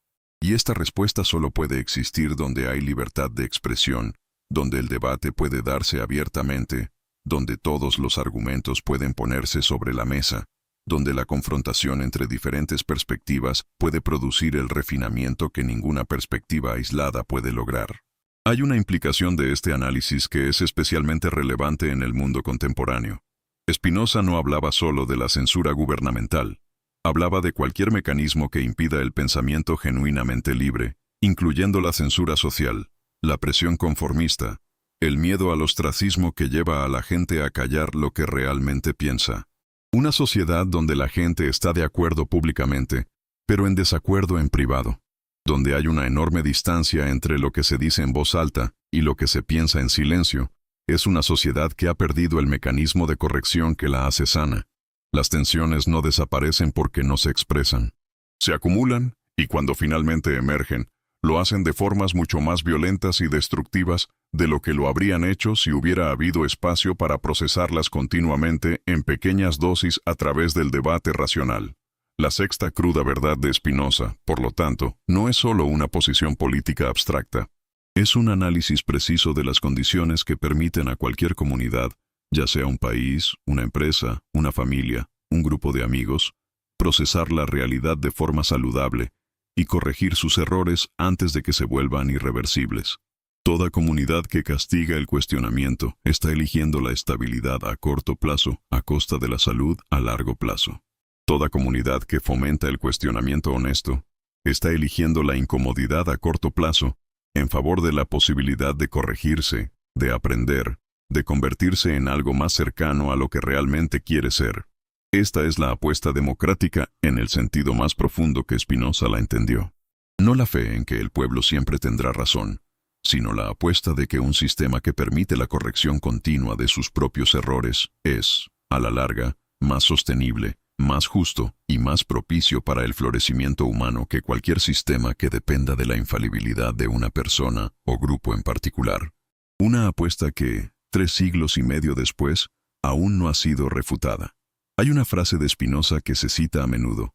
Y esta respuesta solo puede existir donde hay libertad de expresión, donde el debate puede darse abiertamente, donde todos los argumentos pueden ponerse sobre la mesa, donde la confrontación entre diferentes perspectivas puede producir el refinamiento que ninguna perspectiva aislada puede lograr. Hay una implicación de este análisis que es especialmente relevante en el mundo contemporáneo. Spinoza no hablaba solo de la censura gubernamental. Hablaba de cualquier mecanismo que impida el pensamiento genuinamente libre, incluyendo la censura social, la presión conformista, el miedo al ostracismo que lleva a la gente a callar lo que realmente piensa. Una sociedad donde la gente está de acuerdo públicamente, pero en desacuerdo en privado. Donde hay una enorme distancia entre lo que se dice en voz alta y lo que se piensa en silencio, es una sociedad que ha perdido el mecanismo de corrección que la hace sana. Las tensiones no desaparecen porque no se expresan. Se acumulan, y cuando finalmente emergen, lo hacen de formas mucho más violentas y destructivas de lo que lo habrían hecho si hubiera habido espacio para procesarlas continuamente en pequeñas dosis a través del debate racional. La sexta cruda verdad de Spinoza, por lo tanto, no es solo una posición política abstracta. Es un análisis preciso de las condiciones que permiten a cualquier comunidad, ya sea un país, una empresa, una familia, un grupo de amigos, procesar la realidad de forma saludable y corregir sus errores antes de que se vuelvan irreversibles. Toda comunidad que castiga el cuestionamiento está eligiendo la estabilidad a corto plazo a costa de la salud a largo plazo. Toda comunidad que fomenta el cuestionamiento honesto está eligiendo la incomodidad a corto plazo en favor de la posibilidad de corregirse, de aprender, de convertirse en algo más cercano a lo que realmente quiere ser. Esta es la apuesta democrática en el sentido más profundo que Spinoza la entendió. No la fe en que el pueblo siempre tendrá razón, sino la apuesta de que un sistema que permite la corrección continua de sus propios errores es, a la larga, más sostenible, más justo y más propicio para el florecimiento humano que cualquier sistema que dependa de la infalibilidad de una persona o grupo en particular. Una apuesta que, 3 siglos y medio después, aún no ha sido refutada. Hay una frase de Spinoza que se cita a menudo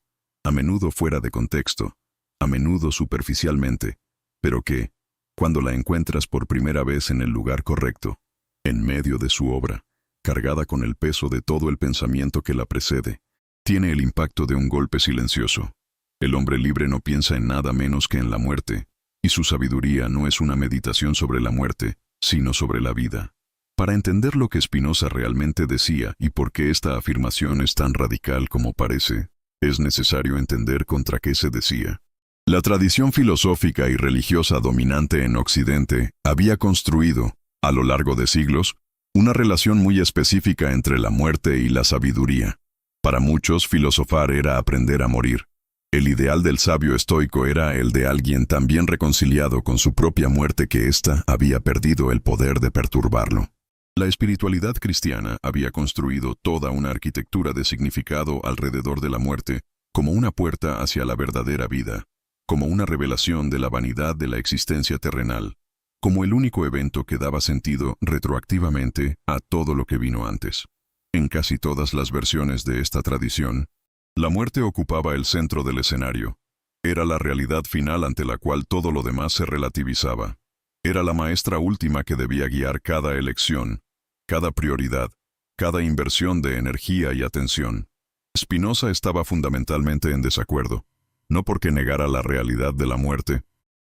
fuera de contexto, a menudo superficialmente, pero que, cuando la encuentras por primera vez en el lugar correcto, en medio de su obra, cargada con el peso de todo el pensamiento que la precede, tiene el impacto de un golpe silencioso. El hombre libre no piensa en nada menos que en la muerte, y su sabiduría no es una meditación sobre la muerte, sino sobre la vida. Para entender lo que Spinoza realmente decía y por qué esta afirmación es tan radical como parece, es necesario entender contra qué se decía. La tradición filosófica y religiosa dominante en Occidente había construido, a lo largo de siglos, una relación muy específica entre la muerte y la sabiduría. Para muchos, filosofar era aprender a morir. El ideal del sabio estoico era el de alguien tan bien reconciliado con su propia muerte que ésta había perdido el poder de perturbarlo. La espiritualidad cristiana había construido toda una arquitectura de significado alrededor de la muerte, como una puerta hacia la verdadera vida, como una revelación de la vanidad de la existencia terrenal, como el único evento que daba sentido retroactivamente a todo lo que vino antes. En casi todas las versiones de esta tradición, la muerte ocupaba el centro del escenario. Era la realidad final ante la cual todo lo demás se relativizaba. Era la maestra última que debía guiar cada elección, cada prioridad, cada inversión de energía y atención. Spinoza estaba fundamentalmente en desacuerdo, no porque negara la realidad de la muerte,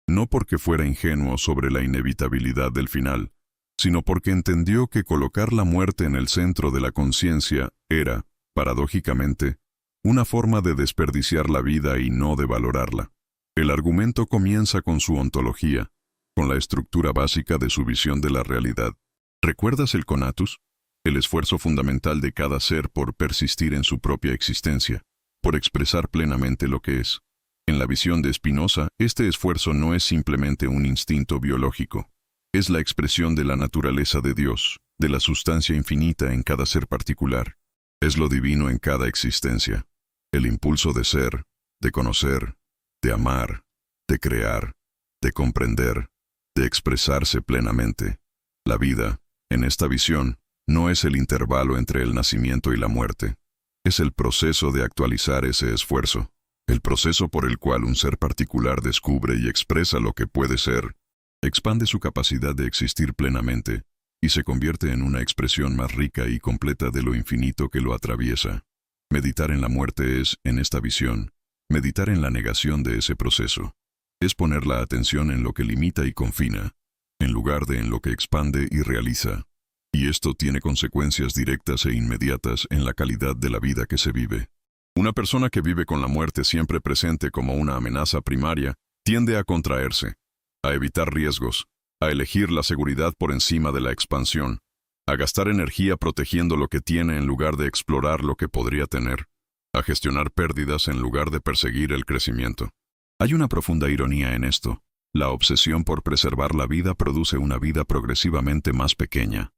no porque fuera ingenuo sobre la inevitabilidad del final, sino porque entendió que colocar la muerte en el centro de la conciencia era, paradójicamente, una forma de desperdiciar la vida y no de valorarla. El argumento comienza con su ontología, con la estructura básica de su visión de la realidad. ¿Recuerdas el conatus? El esfuerzo fundamental de cada ser por persistir en su propia existencia, por expresar plenamente lo que es. En la visión de Spinoza, este esfuerzo no es simplemente un instinto biológico. Es la expresión de la naturaleza de Dios, de la sustancia infinita en cada ser particular. Es lo divino en cada existencia. El impulso de ser, de conocer, de amar, de crear, de comprender, de expresarse plenamente. La vida, en esta visión, no es el intervalo entre el nacimiento y la muerte. Es el proceso de actualizar ese esfuerzo, el proceso por el cual un ser particular descubre y expresa lo que puede ser, expande su capacidad de existir plenamente, y se convierte en una expresión más rica y completa de lo infinito que lo atraviesa. Meditar en la muerte es, en esta visión, meditar en la negación de ese proceso. Es poner la atención en lo que limita y confina, en lugar de en lo que expande y realiza. Y esto tiene consecuencias directas e inmediatas en la calidad de la vida que se vive. Una persona que vive con la muerte siempre presente como una amenaza primaria tiende a contraerse, a evitar riesgos, a elegir la seguridad por encima de la expansión, a gastar energía protegiendo lo que tiene en lugar de explorar lo que podría tener, a gestionar pérdidas en lugar de perseguir el crecimiento. Hay una profunda ironía en esto. La obsesión por preservar la vida produce una vida progresivamente más pequeña.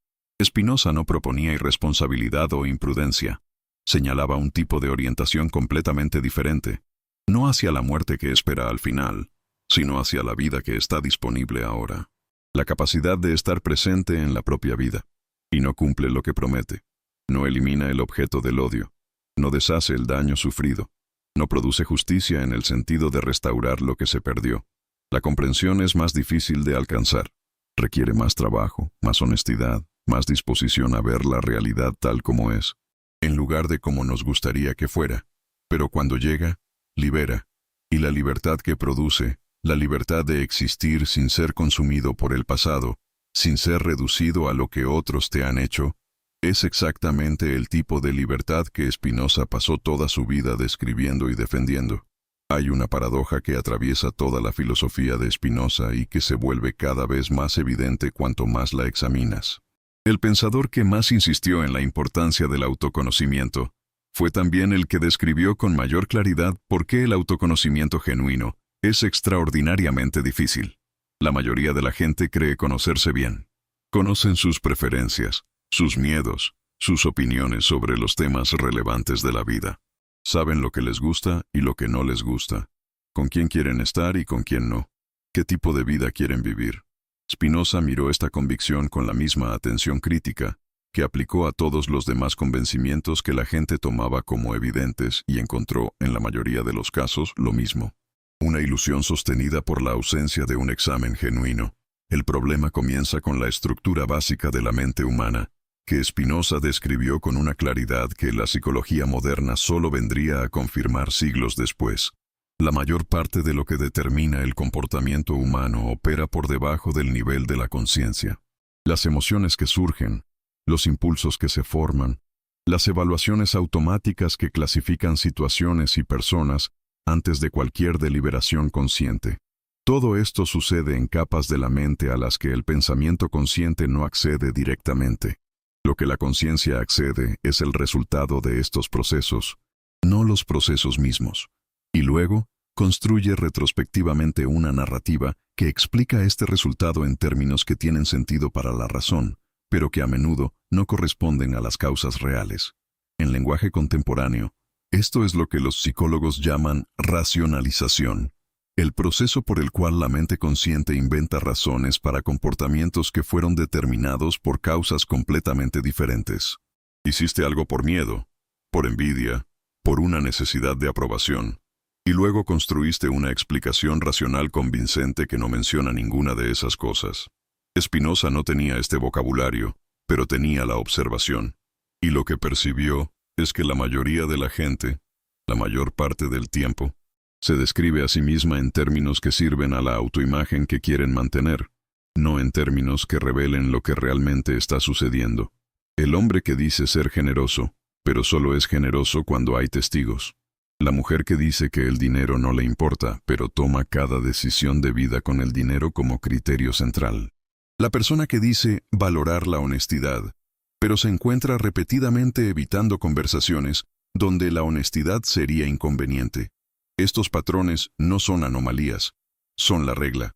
Spinoza no proponía irresponsabilidad o imprudencia. Señalaba un tipo de orientación completamente diferente, no hacia la muerte que espera al final, sino hacia la vida que está disponible ahora. La capacidad de estar presente en la propia vida. Y no cumple lo que promete. No elimina el objeto del odio. No deshace el daño sufrido. No produce justicia en el sentido de restaurar lo que se perdió. La comprensión es más difícil de alcanzar. Requiere más trabajo, más honestidad, más disposición a ver la realidad tal como es, en lugar de como nos gustaría que fuera. Pero cuando llega, libera. Y la libertad que produce, la libertad de existir sin ser consumido por el pasado, sin ser reducido a lo que otros te han hecho, es exactamente el tipo de libertad que Spinoza pasó toda su vida describiendo y defendiendo. Hay una paradoja que atraviesa toda la filosofía de Spinoza y que se vuelve cada vez más evidente cuanto más la examinas. El pensador que más insistió en la importancia del autoconocimiento fue también el que describió con mayor claridad por qué el autoconocimiento genuino es extraordinariamente difícil. La mayoría de la gente cree conocerse bien. Conocen sus preferencias, sus miedos, sus opiniones sobre los temas relevantes de la vida. Saben lo que les gusta y lo que no les gusta, con quién quieren estar y con quién no, qué tipo de vida quieren vivir. Spinoza miró esta convicción con la misma atención crítica que aplicó a todos los demás convencimientos que la gente tomaba como evidentes y encontró, en la mayoría de los casos, lo mismo. Una ilusión sostenida por la ausencia de un examen genuino. El problema comienza con la estructura básica de la mente humana, que Spinoza describió con una claridad que la psicología moderna solo vendría a confirmar siglos después. La mayor parte de lo que determina el comportamiento humano opera por debajo del nivel de la conciencia. Las emociones que surgen, los impulsos que se forman, las evaluaciones automáticas que clasifican situaciones y personas antes de cualquier deliberación consciente. Todo esto sucede en capas de la mente a las que el pensamiento consciente no accede directamente. Lo que la conciencia accede es el resultado de estos procesos, no los procesos mismos. Y luego, construye retrospectivamente una narrativa que explica este resultado en términos que tienen sentido para la razón, pero que a menudo no corresponden a las causas reales. En lenguaje contemporáneo, esto es lo que los psicólogos llaman racionalización, el proceso por el cual la mente consciente inventa razones para comportamientos que fueron determinados por causas completamente diferentes. Hiciste algo por miedo, por envidia, por una necesidad de aprobación, y luego construiste una explicación racional convincente que no menciona ninguna de esas cosas. Spinoza no tenía este vocabulario, pero tenía la observación, y lo que percibió es que la mayoría de la gente, la mayor parte del tiempo, se describe a sí misma en términos que sirven a la autoimagen que quieren mantener, no en términos que revelen lo que realmente está sucediendo. El hombre que dice ser generoso, pero solo es generoso cuando hay testigos. La mujer que dice que el dinero no le importa, pero toma cada decisión de vida con el dinero como criterio central. La persona que dice valorar la honestidad, pero se encuentra repetidamente evitando conversaciones donde la honestidad sería inconveniente. Estos patrones no son anomalías, son la regla.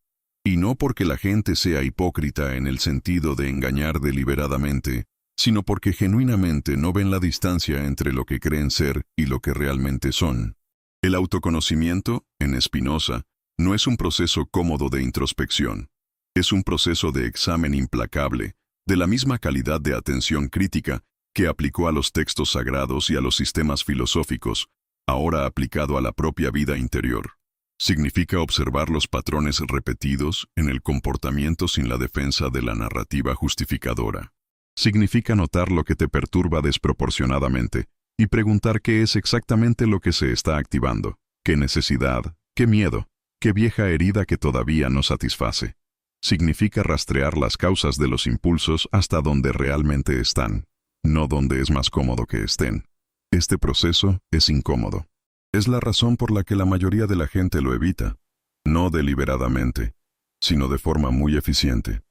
Y no porque la gente sea hipócrita en el sentido de engañar deliberadamente, sino porque genuinamente no ven la distancia entre lo que creen ser y lo que realmente son. El autoconocimiento, en Spinoza, no es un proceso cómodo de introspección. Es un proceso de examen implacable, de la misma calidad de atención crítica que aplicó a los textos sagrados y a los sistemas filosóficos, ahora aplicado a la propia vida interior. Significa observar los patrones repetidos en el comportamiento sin la defensa de la narrativa justificadora. Significa notar lo que te perturba desproporcionadamente y preguntar qué es exactamente lo que se está activando, qué necesidad, qué miedo, qué vieja herida que todavía no satisface. Significa rastrear las causas de los impulsos hasta donde realmente están, no donde es más cómodo que estén. Este proceso es incómodo. Es la razón por la que la mayoría de la gente lo evita, no deliberadamente, sino de forma muy eficiente.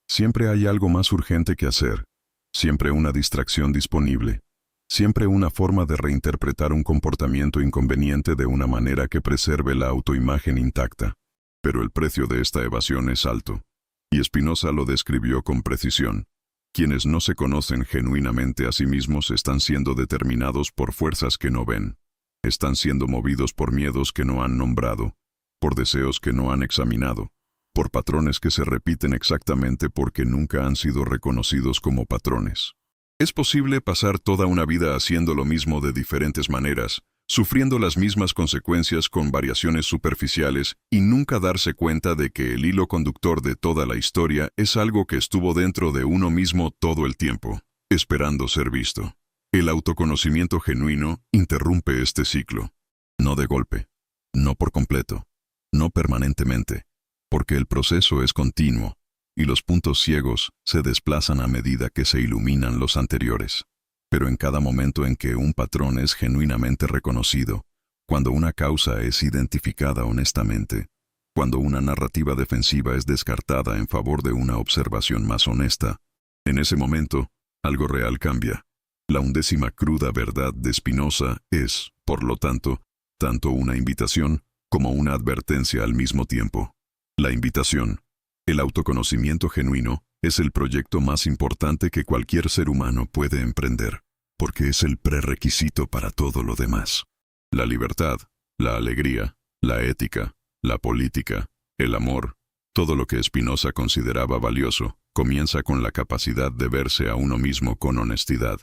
Siempre hay algo más urgente que hacer, siempre una distracción disponible, siempre una forma de reinterpretar un comportamiento inconveniente de una manera que preserve la autoimagen intacta. Pero el precio de esta evasión es alto, y Spinoza lo describió con precisión. Quienes no se conocen genuinamente a sí mismos están siendo determinados por fuerzas que no ven. Están siendo movidos por miedos que no han nombrado, por deseos que no han examinado, por patrones que se repiten exactamente porque nunca han sido reconocidos como patrones. Es posible pasar toda una vida haciendo lo mismo de diferentes maneras, sufriendo las mismas consecuencias con variaciones superficiales y nunca darse cuenta de que el hilo conductor de toda la historia es algo que estuvo dentro de uno mismo todo el tiempo, esperando ser visto. El autoconocimiento genuino interrumpe este ciclo, no de golpe, no por completo, no permanentemente, porque el proceso es continuo y los puntos ciegos se desplazan a medida que se iluminan los anteriores. Pero en cada momento en que un patrón es genuinamente reconocido, cuando una causa es identificada honestamente, cuando una narrativa defensiva es descartada en favor de una observación más honesta, en ese momento, algo real cambia. La 11ª cruda verdad de Spinoza es, por lo tanto, tanto una invitación como una advertencia al mismo tiempo. La invitación, el autoconocimiento genuino, es el proyecto más importante que cualquier ser humano puede emprender, porque es el prerequisito para todo lo demás. La libertad, la alegría, la ética, la política, el amor, todo lo que Spinoza consideraba valioso, comienza con la capacidad de verse a uno mismo con honestidad.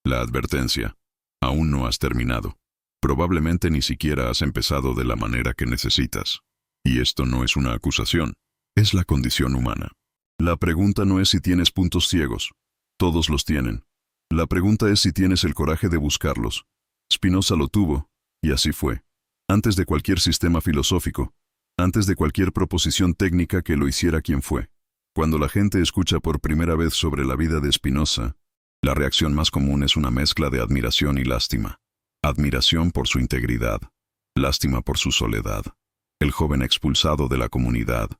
La advertencia, aún no has terminado. Probablemente ni siquiera has empezado de la manera que necesitas. Y esto no es una acusación, es la condición humana. La pregunta no es si tienes puntos ciegos. Todos los tienen. La pregunta es si tienes el coraje de buscarlos. Spinoza lo tuvo, y así fue. Antes de cualquier sistema filosófico, antes de cualquier proposición técnica que lo hiciera quien fue. Cuando la gente escucha por primera vez sobre la vida de Spinoza, la reacción más común es una mezcla de admiración y lástima. Admiración por su integridad, lástima por su soledad. El joven expulsado de la comunidad,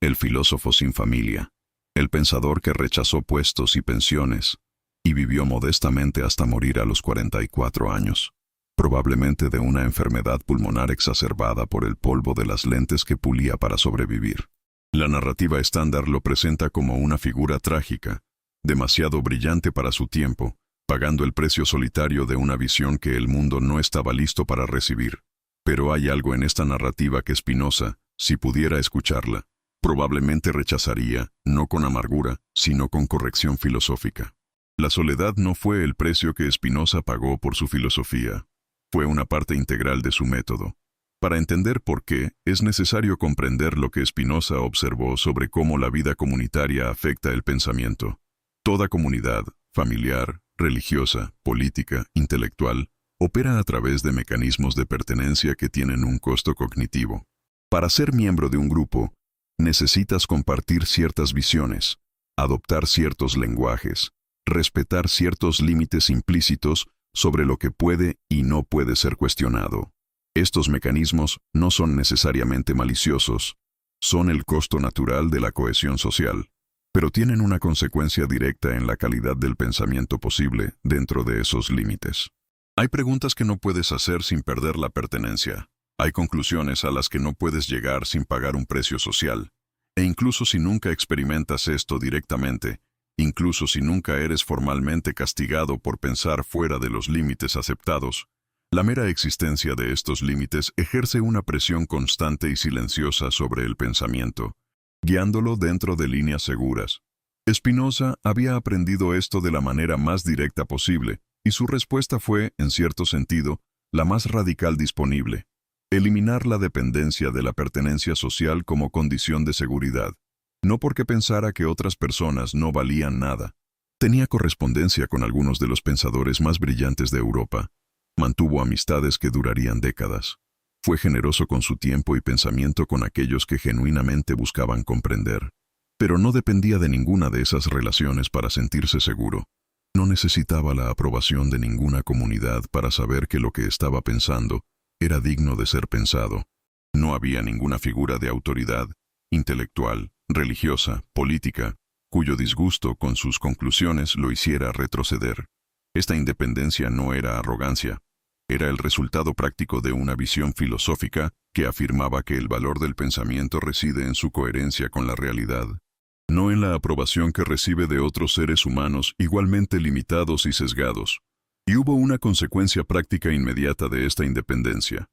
el filósofo sin familia, el pensador que rechazó puestos y pensiones, y vivió modestamente hasta morir a los 44 años, probablemente de una enfermedad pulmonar exacerbada por el polvo de las lentes que pulía para sobrevivir. La narrativa estándar lo presenta como una figura trágica, demasiado brillante para su tiempo, pagando el precio solitario de una visión que el mundo no estaba listo para recibir. Pero hay algo en esta narrativa que Spinoza, si pudiera escucharla, probablemente rechazaría, no con amargura, sino con corrección filosófica. La soledad no fue el precio que Spinoza pagó por su filosofía, fue una parte integral de su método. Para entender por qué, es necesario comprender lo que Spinoza observó sobre cómo la vida comunitaria afecta el pensamiento. Toda comunidad, familiar, religiosa, política, intelectual, opera a través de mecanismos de pertenencia que tienen un costo cognitivo. Para ser miembro de un grupo, necesitas compartir ciertas visiones, adoptar ciertos lenguajes, respetar ciertos límites implícitos sobre lo que puede y no puede ser cuestionado. Estos mecanismos no son necesariamente maliciosos, son el costo natural de la cohesión social, pero tienen una consecuencia directa en la calidad del pensamiento posible dentro de esos límites. Hay preguntas que no puedes hacer sin perder la pertenencia. Hay conclusiones a las que no puedes llegar sin pagar un precio social. E incluso si nunca experimentas esto directamente, incluso si nunca eres formalmente castigado por pensar fuera de los límites aceptados, la mera existencia de estos límites ejerce una presión constante y silenciosa sobre el pensamiento, guiándolo dentro de líneas seguras. Spinoza había aprendido esto de la manera más directa posible, y su respuesta fue, en cierto sentido, la más radical disponible: eliminar la dependencia de la pertenencia social como condición de seguridad. No porque pensara que otras personas no valían nada. Tenía correspondencia con algunos de los pensadores más brillantes de Europa. Mantuvo amistades que durarían décadas. Fue generoso con su tiempo y pensamiento con aquellos que genuinamente buscaban comprender. Pero no dependía de ninguna de esas relaciones para sentirse seguro. No necesitaba la aprobación de ninguna comunidad para saber que lo que estaba pensando era digno de ser pensado. No había ninguna figura de autoridad, intelectual, religiosa, política, cuyo disgusto con sus conclusiones lo hiciera retroceder. Esta independencia no era arrogancia, era el resultado práctico de una visión filosófica que afirmaba que el valor del pensamiento reside en su coherencia con la realidad, no en la aprobación que recibe de otros seres humanos igualmente limitados y sesgados. Y hubo una consecuencia práctica inmediata de esta independencia.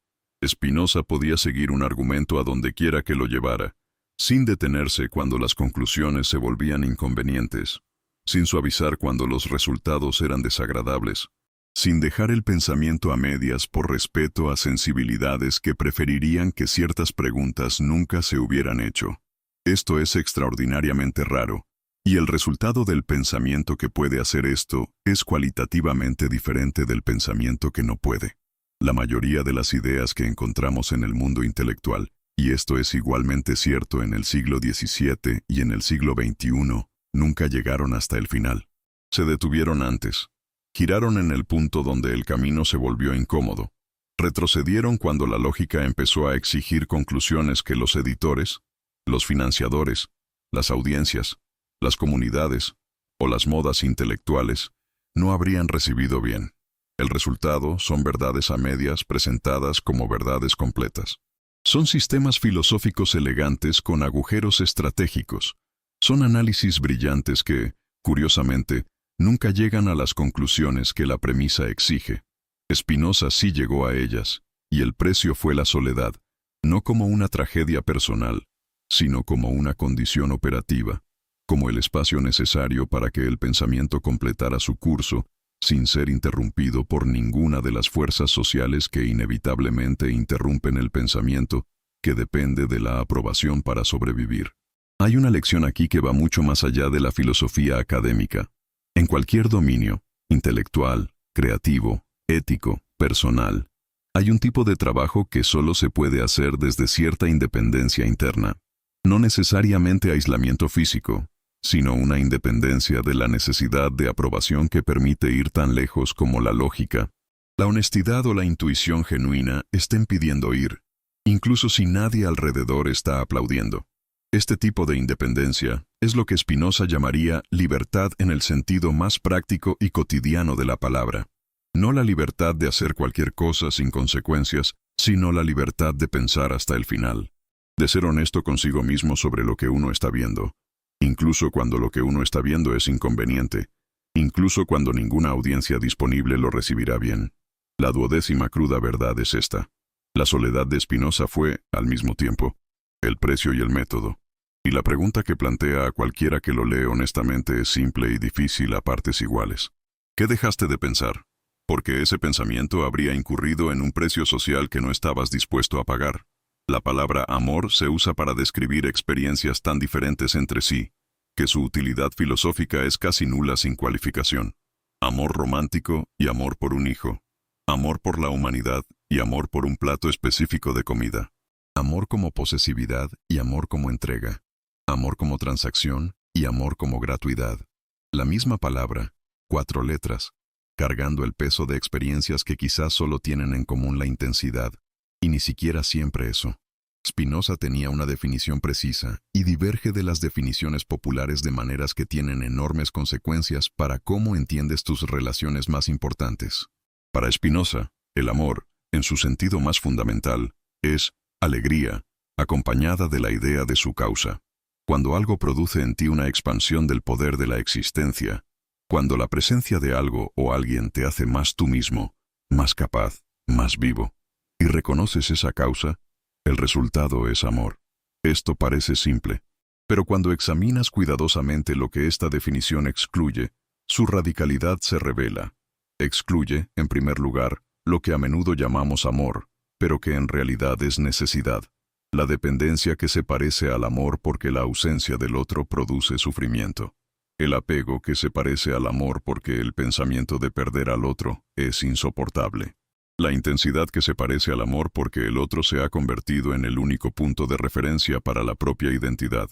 Spinoza podía seguir un argumento a donde quiera que lo llevara, sin detenerse cuando las conclusiones se volvían inconvenientes, sin suavizar cuando los resultados eran desagradables, sin dejar el pensamiento a medias por respeto a sensibilidades que preferirían que ciertas preguntas nunca se hubieran hecho. Esto es extraordinariamente raro, y el resultado del pensamiento que puede hacer esto es cualitativamente diferente del pensamiento que no puede. La mayoría de las ideas que encontramos en el mundo intelectual, y esto es igualmente cierto en el siglo XVII y en el siglo XXI, nunca llegaron hasta el final. Se detuvieron antes. Giraron en el punto donde el camino se volvió incómodo. Retrocedieron cuando la lógica empezó a exigir conclusiones que los editores, los financiadores, las audiencias, las comunidades o las modas intelectuales no habrían recibido bien. El resultado son verdades a medias presentadas como verdades completas. Son sistemas filosóficos elegantes con agujeros estratégicos. Son análisis brillantes que, curiosamente, nunca llegan a las conclusiones que la premisa exige. Spinoza sí llegó a ellas, y el precio fue la soledad, no como una tragedia personal, sino como una condición operativa, como el espacio necesario para que el pensamiento completara su curso, sin ser interrumpido por ninguna de las fuerzas sociales que inevitablemente interrumpen el pensamiento, que depende de la aprobación para sobrevivir. Hay una lección aquí que va mucho más allá de la filosofía académica. En cualquier dominio, intelectual, creativo, ético, personal, hay un tipo de trabajo que solo se puede hacer desde cierta independencia interna. No necesariamente aislamiento físico, sino una independencia de la necesidad de aprobación que permite ir tan lejos como la lógica, la honestidad o la intuición genuina estén pidiendo ir, incluso si nadie alrededor está aplaudiendo. Este tipo de independencia es lo que Spinoza llamaría libertad en el sentido más práctico y cotidiano de la palabra. No la libertad de hacer cualquier cosa sin consecuencias, sino la libertad de pensar hasta el final, de ser honesto consigo mismo sobre lo que uno está viendo, incluso cuando lo que uno está viendo es inconveniente, incluso cuando ninguna audiencia disponible lo recibirá bien. La 12ª cruda verdad es esta. La soledad de Spinoza fue, al mismo tiempo, el precio y el método. Y la pregunta que plantea a cualquiera que lo lee honestamente es simple y difícil a partes iguales. ¿Qué dejaste de pensar? Porque ese pensamiento habría incurrido en un precio social que no estabas dispuesto a pagar. La palabra amor se usa para describir experiencias tan diferentes entre sí, que su utilidad filosófica es casi nula sin cualificación. Amor romántico y amor por un hijo. Amor por la humanidad y amor por un plato específico de comida. Amor como posesividad y amor como entrega. Amor como transacción y amor como gratuidad. La misma palabra, 4 letras, cargando el peso de experiencias que quizás solo tienen en común la intensidad, y ni siquiera siempre eso. Spinoza tenía una definición precisa y diverge de las definiciones populares de maneras que tienen enormes consecuencias para cómo entiendes tus relaciones más importantes. Para Spinoza, el amor, en su sentido más fundamental, es alegría, acompañada de la idea de su causa. Cuando algo produce en ti una expansión del poder de la existencia, cuando la presencia de algo o alguien te hace más tú mismo, más capaz, más vivo, y reconoces esa causa, el resultado es amor. Esto parece simple, pero cuando examinas cuidadosamente lo que esta definición excluye, su radicalidad se revela. Excluye, en primer lugar, lo que a menudo llamamos amor, pero que en realidad es necesidad. La dependencia que se parece al amor porque la ausencia del otro produce sufrimiento. El apego que se parece al amor porque el pensamiento de perder al otro es insoportable. La intensidad que se parece al amor porque el otro se ha convertido en el único punto de referencia para la propia identidad.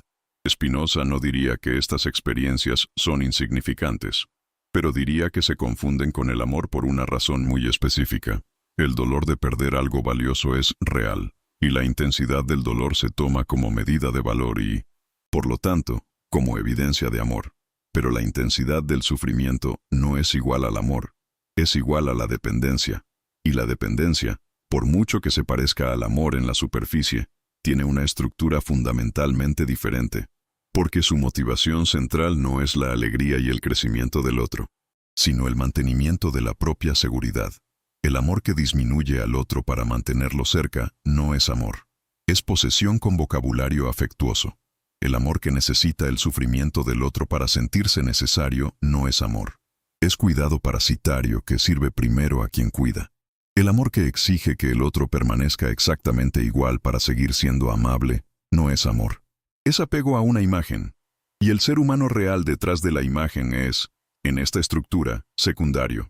Spinoza no diría que estas experiencias son insignificantes, pero diría que se confunden con el amor por una razón muy específica. El dolor de perder algo valioso es real, y la intensidad del dolor se toma como medida de valor y, por lo tanto, como evidencia de amor. Pero la intensidad del sufrimiento no es igual al amor, es igual a la dependencia. Y la dependencia, por mucho que se parezca al amor en la superficie, tiene una estructura fundamentalmente diferente, porque su motivación central no es la alegría y el crecimiento del otro, sino el mantenimiento de la propia seguridad. El amor que disminuye al otro para mantenerlo cerca no es amor. Es posesión con vocabulario afectuoso. El amor que necesita el sufrimiento del otro para sentirse necesario no es amor. Es cuidado parasitario que sirve primero a quien cuida. El amor que exige que el otro permanezca exactamente igual para seguir siendo amable no es amor. Es apego a una imagen. Y el ser humano real detrás de la imagen es, en esta estructura, secundario.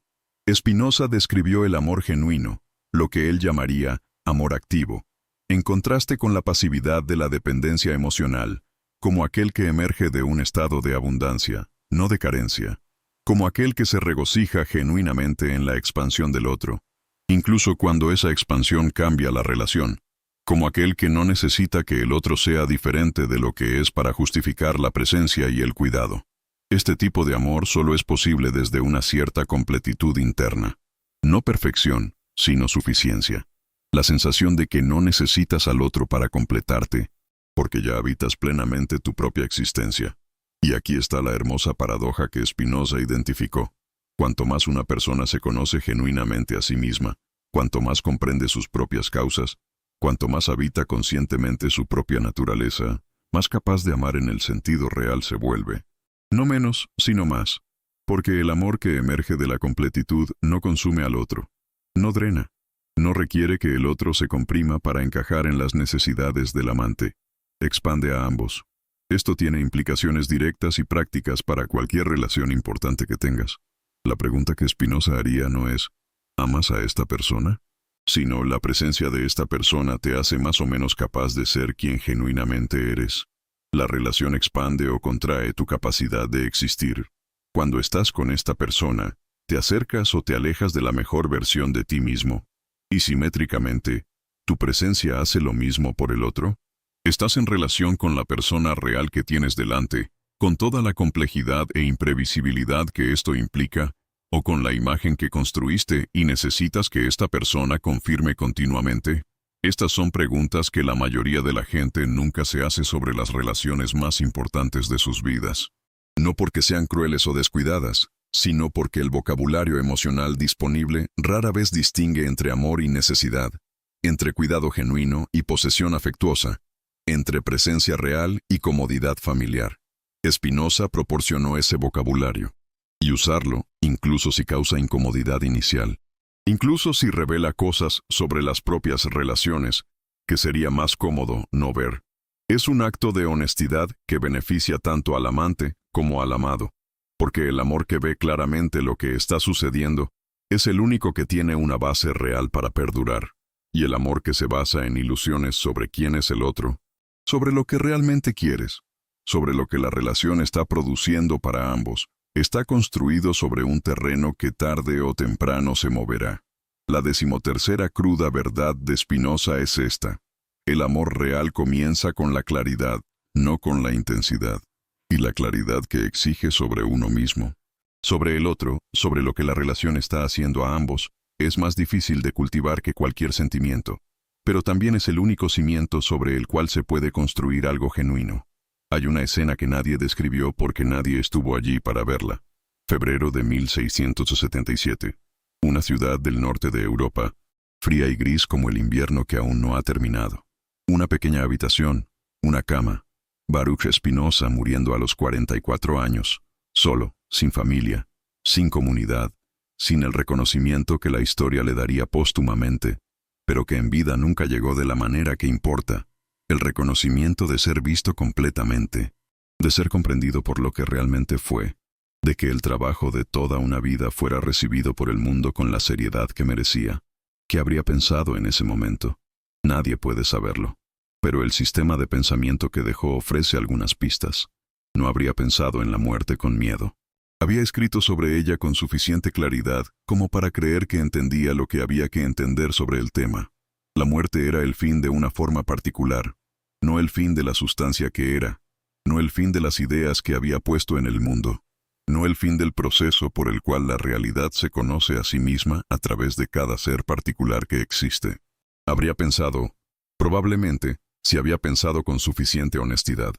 Spinoza describió el amor genuino, lo que él llamaría amor activo, en contraste con la pasividad de la dependencia emocional, como aquel que emerge de un estado de abundancia, no de carencia, como aquel que se regocija genuinamente en la expansión del otro, incluso cuando esa expansión cambia la relación, como aquel que no necesita que el otro sea diferente de lo que es para justificar la presencia y el cuidado. Este tipo de amor solo es posible desde una cierta completitud interna. No perfección, sino suficiencia. La sensación de que no necesitas al otro para completarte, porque ya habitas plenamente tu propia existencia. Y aquí está la hermosa paradoja que Spinoza identificó. Cuanto más una persona se conoce genuinamente a sí misma, cuanto más comprende sus propias causas, cuanto más habita conscientemente su propia naturaleza, más capaz de amar en el sentido real se vuelve. No menos, sino más, porque el amor que emerge de la completitud no consume al otro, no drena, no requiere que el otro se comprima para encajar en las necesidades del amante, expande a ambos. Esto tiene implicaciones directas y prácticas para cualquier relación importante que tengas. La pregunta que Spinoza haría no es, ¿amas a esta persona? Sino, la presencia de esta persona te hace más o menos capaz de ser quien genuinamente eres. La relación expande o contrae tu capacidad de existir. Cuando estás con esta persona, te acercas o te alejas de la mejor versión de ti mismo. Y simétricamente, ¿tu presencia hace lo mismo por el otro? Estás en relación con la persona real que tienes delante, con toda la complejidad e imprevisibilidad que esto implica, o con la imagen que construiste y necesitas que esta persona confirme continuamente. Estas son preguntas que la mayoría de la gente nunca se hace sobre las relaciones más importantes de sus vidas. No porque sean crueles o descuidadas, sino porque el vocabulario emocional disponible rara vez distingue entre amor y necesidad, entre cuidado genuino y posesión afectuosa, entre presencia real y comodidad familiar. Spinoza proporcionó ese vocabulario. Y usarlo, incluso si causa incomodidad inicial, incluso si revela cosas sobre las propias relaciones, que sería más cómodo no ver. Es un acto de honestidad que beneficia tanto al amante como al amado, porque el amor que ve claramente lo que está sucediendo es el único que tiene una base real para perdurar, y el amor que se basa en ilusiones sobre quién es el otro, sobre lo que realmente quieres, sobre lo que la relación está produciendo para ambos, está construido sobre un terreno que tarde o temprano se moverá. La 13ª cruda verdad de Spinoza es esta: el amor real comienza con la claridad, no con la intensidad, y la claridad que exige sobre uno mismo. Sobre el otro, sobre lo que la relación está haciendo a ambos, es más difícil de cultivar que cualquier sentimiento, pero también es el único cimiento sobre el cual se puede construir algo genuino. Hay una escena que nadie describió porque nadie estuvo allí para verla. Febrero de 1677. Una ciudad del norte de Europa, fría y gris como el invierno que aún no ha terminado. Una pequeña habitación, una cama. Baruch Spinoza muriendo a los 44 años, solo, sin familia, sin comunidad, sin el reconocimiento que la historia le daría póstumamente, pero que en vida nunca llegó de la manera que importa. El reconocimiento de ser visto completamente, de ser comprendido por lo que realmente fue, de que el trabajo de toda una vida fuera recibido por el mundo con la seriedad que merecía. ¿Qué habría pensado en ese momento? Nadie puede saberlo. Pero el sistema de pensamiento que dejó ofrece algunas pistas. No habría pensado en la muerte con miedo. Había escrito sobre ella con suficiente claridad como para creer que entendía lo que había que entender sobre el tema. La muerte era el fin de una forma particular, no el fin de la sustancia que era, no el fin de las ideas que había puesto en el mundo, no el fin del proceso por el cual la realidad se conoce a sí misma a través de cada ser particular que existe. Habría pensado, probablemente, si había pensado con suficiente honestidad,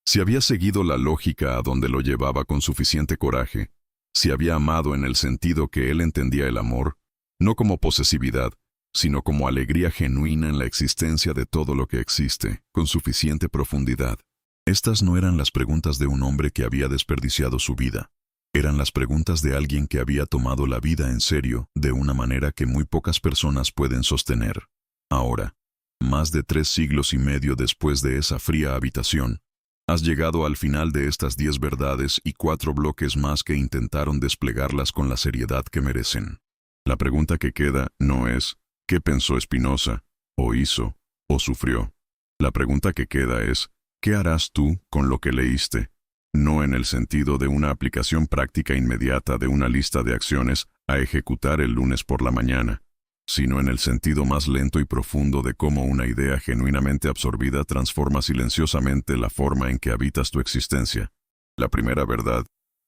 si había seguido la lógica a donde lo llevaba con suficiente coraje, si había amado en el sentido que él entendía el amor, no como posesividad, sino como alegría genuina en la existencia de todo lo que existe, con suficiente profundidad. Estas no eran las preguntas de un hombre que había desperdiciado su vida. Eran las preguntas de alguien que había tomado la vida en serio de una manera que muy pocas personas pueden sostener. Ahora, más de 3 siglos y medio después de esa fría habitación, has llegado al final de estas 10 verdades y 4 bloques más que intentaron desplegarlas con la seriedad que merecen. La pregunta que queda no es ¿qué pensó Spinoza, o hizo, o sufrió? La pregunta que queda es ¿qué harás tú con lo que leíste? No en el sentido de una aplicación práctica inmediata de una lista de acciones a ejecutar el lunes por la mañana, sino en el sentido más lento y profundo de cómo una idea genuinamente absorbida transforma silenciosamente la forma en que habitas tu existencia. La primera verdad,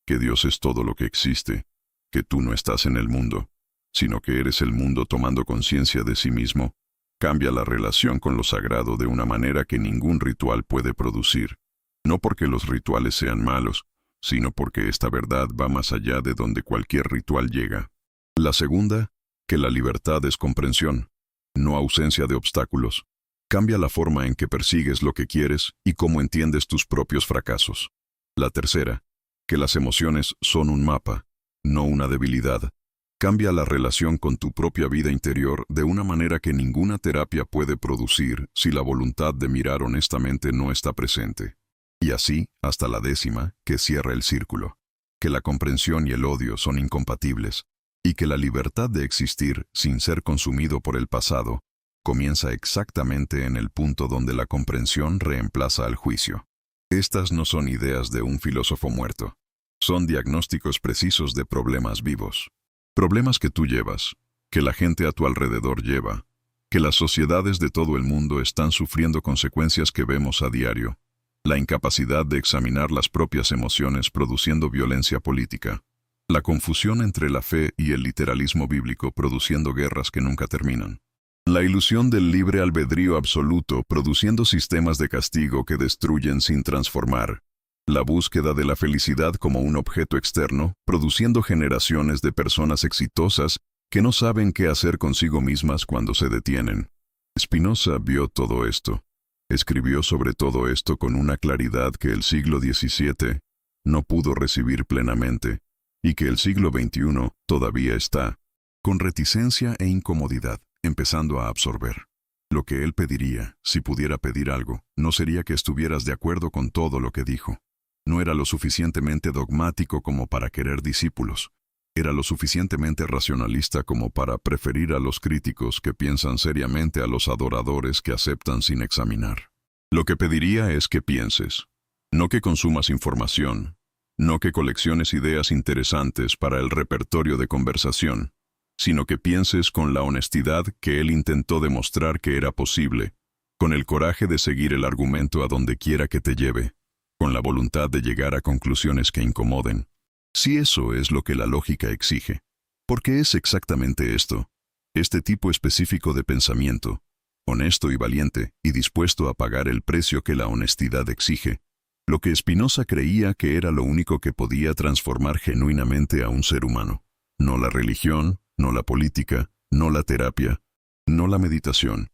que Dios es todo lo que existe, que tú no estás en el mundo, sino que eres el mundo tomando conciencia de sí mismo, cambia la relación con lo sagrado de una manera que ningún ritual puede producir. No porque los rituales sean malos, sino porque esta verdad va más allá de donde cualquier ritual llega. La segunda, que la libertad es comprensión, no ausencia de obstáculos. Cambia la forma en que persigues lo que quieres y cómo entiendes tus propios fracasos. La tercera, que las emociones son un mapa, no una debilidad. Cambia la relación con tu propia vida interior de una manera que ninguna terapia puede producir si la voluntad de mirar honestamente no está presente. Y así, hasta la 10ª, que cierra el círculo. Que la comprensión y el odio son incompatibles, y que la libertad de existir sin ser consumido por el pasado comienza exactamente en el punto donde la comprensión reemplaza al juicio. Estas no son ideas de un filósofo muerto. Son diagnósticos precisos de problemas vivos. Problemas que tú llevas, que la gente a tu alrededor lleva, que las sociedades de todo el mundo están sufriendo consecuencias que vemos a diario. La incapacidad de examinar las propias emociones produciendo violencia política. La confusión entre la fe y el literalismo bíblico produciendo guerras que nunca terminan. La ilusión del libre albedrío absoluto produciendo sistemas de castigo que destruyen sin transformar. La búsqueda de la felicidad como un objeto externo, produciendo generaciones de personas exitosas que no saben qué hacer consigo mismas cuando se detienen. Spinoza vio todo esto. Escribió sobre todo esto con una claridad que el siglo XVII no pudo recibir plenamente, y que el siglo XXI todavía está, con reticencia e incomodidad, empezando a absorber. Lo que él pediría, si pudiera pedir algo, no sería que estuvieras de acuerdo con todo lo que dijo. No era lo suficientemente dogmático como para querer discípulos. Era lo suficientemente racionalista como para preferir a los críticos que piensan seriamente a los adoradores que aceptan sin examinar. Lo que pediría es que pienses, no que consumas información, no que colecciones ideas interesantes para el repertorio de conversación, sino que pienses con la honestidad que él intentó demostrar que era posible, con el coraje de seguir el argumento a donde quiera que te lleve, con la voluntad de llegar a conclusiones que incomoden. Si eso es lo que la lógica exige, porque es exactamente esto, este tipo específico de pensamiento, honesto y valiente y dispuesto a pagar el precio que la honestidad exige, lo que Spinoza creía que era lo único que podía transformar genuinamente a un ser humano. No la religión, no la política, no la terapia, no la meditación,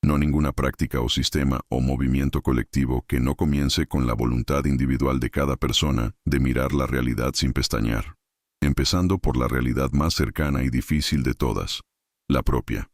no ninguna práctica o sistema o movimiento colectivo que no comience con la voluntad individual de cada persona de mirar la realidad sin pestañear, empezando por la realidad más cercana y difícil de todas, la propia.